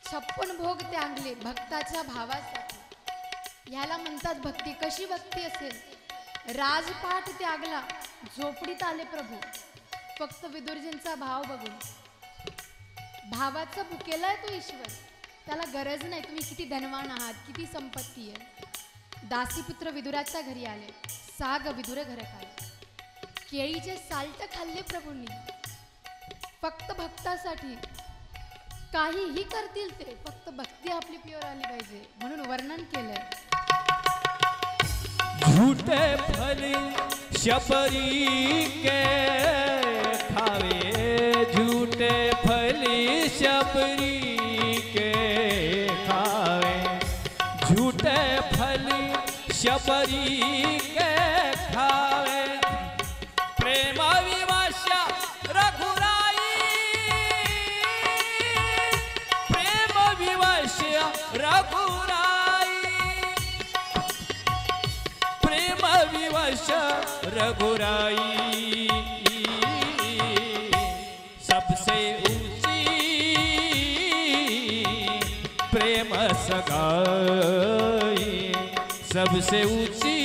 छप्पन भोग त्यागले भक्ताच्या भावासाठी, ह्याला म्हणतात भक्ती। कशी भक्ती असेल? राजपाट त्यागला, झोपडीत आले प्रभू, फक्त विदुरजींचा भाव बघून। भावाचा भुकेलाय तो ईश्वर, त्याला गरज नाही तुम्ही किती धनवान आहात, किती संपत्ती आहे। दासीपुत्र विदुराच्या घरी आले, साग विदुर घर खाले, केळीचे साल्ट खाल्ले प्रभूंनी, फक्त भक्तासाठी। काहीही करतील ते, फक्त भक्ती आपली प्युअर आली पाहिजे म्हणून वर्णन केलंय। झूठे फल शबरी के खावे, झूठे फल शबरी के खावे, झूठे फल शबरी के खावे, प्रेम विवश रघुराई, प्रेम विवश रघुराई, प्रेम विवश रघुराई। सबसे ऊंची प्रेम सगाई, सबसे ऊंची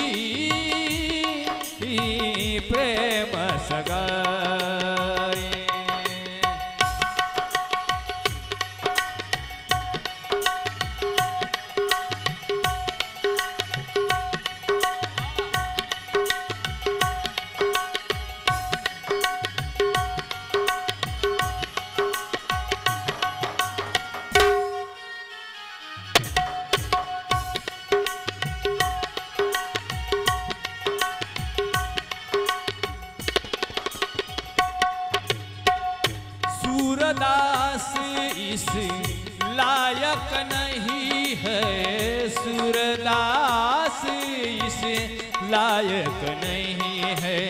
प्रेम सगाई। सूरदास इस लायक नहीं है, सूरदास इस लायक नहीं है।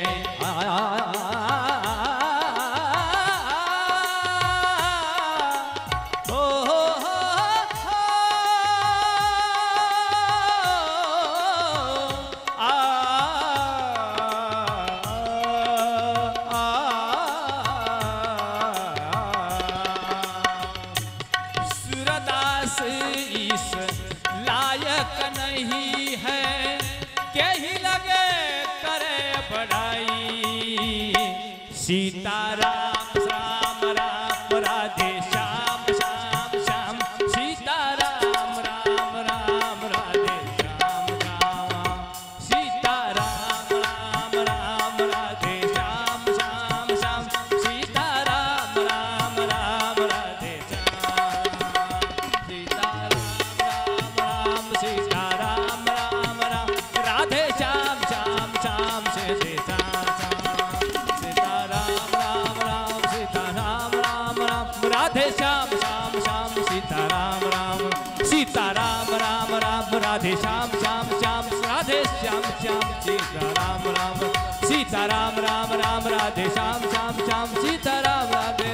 इस लायक नहीं है, के ही लगे करे बढ़ाई। सीताराम राम राम राधे श्याम श्याम श्याम, सीताराम राम राम राधे श्याम श्याम, सीताराम राम राम राधे श्याम श्याम श्याम, सीताराम राम राम राधे श्याम, सीताराम राम राम राधे श्याम श्याम श्याम से सीताराम राम राम, सीताराम राम राम राधे श्याम श्याम श्याम, सीताराम राम, सीताराम राम राम राधे श्याम श्याम श्याम, राधे श्याम श्याम, सीताराम राम, सीताराम राम राम राधे श्याम श्याम श्याम, सीताराम राधे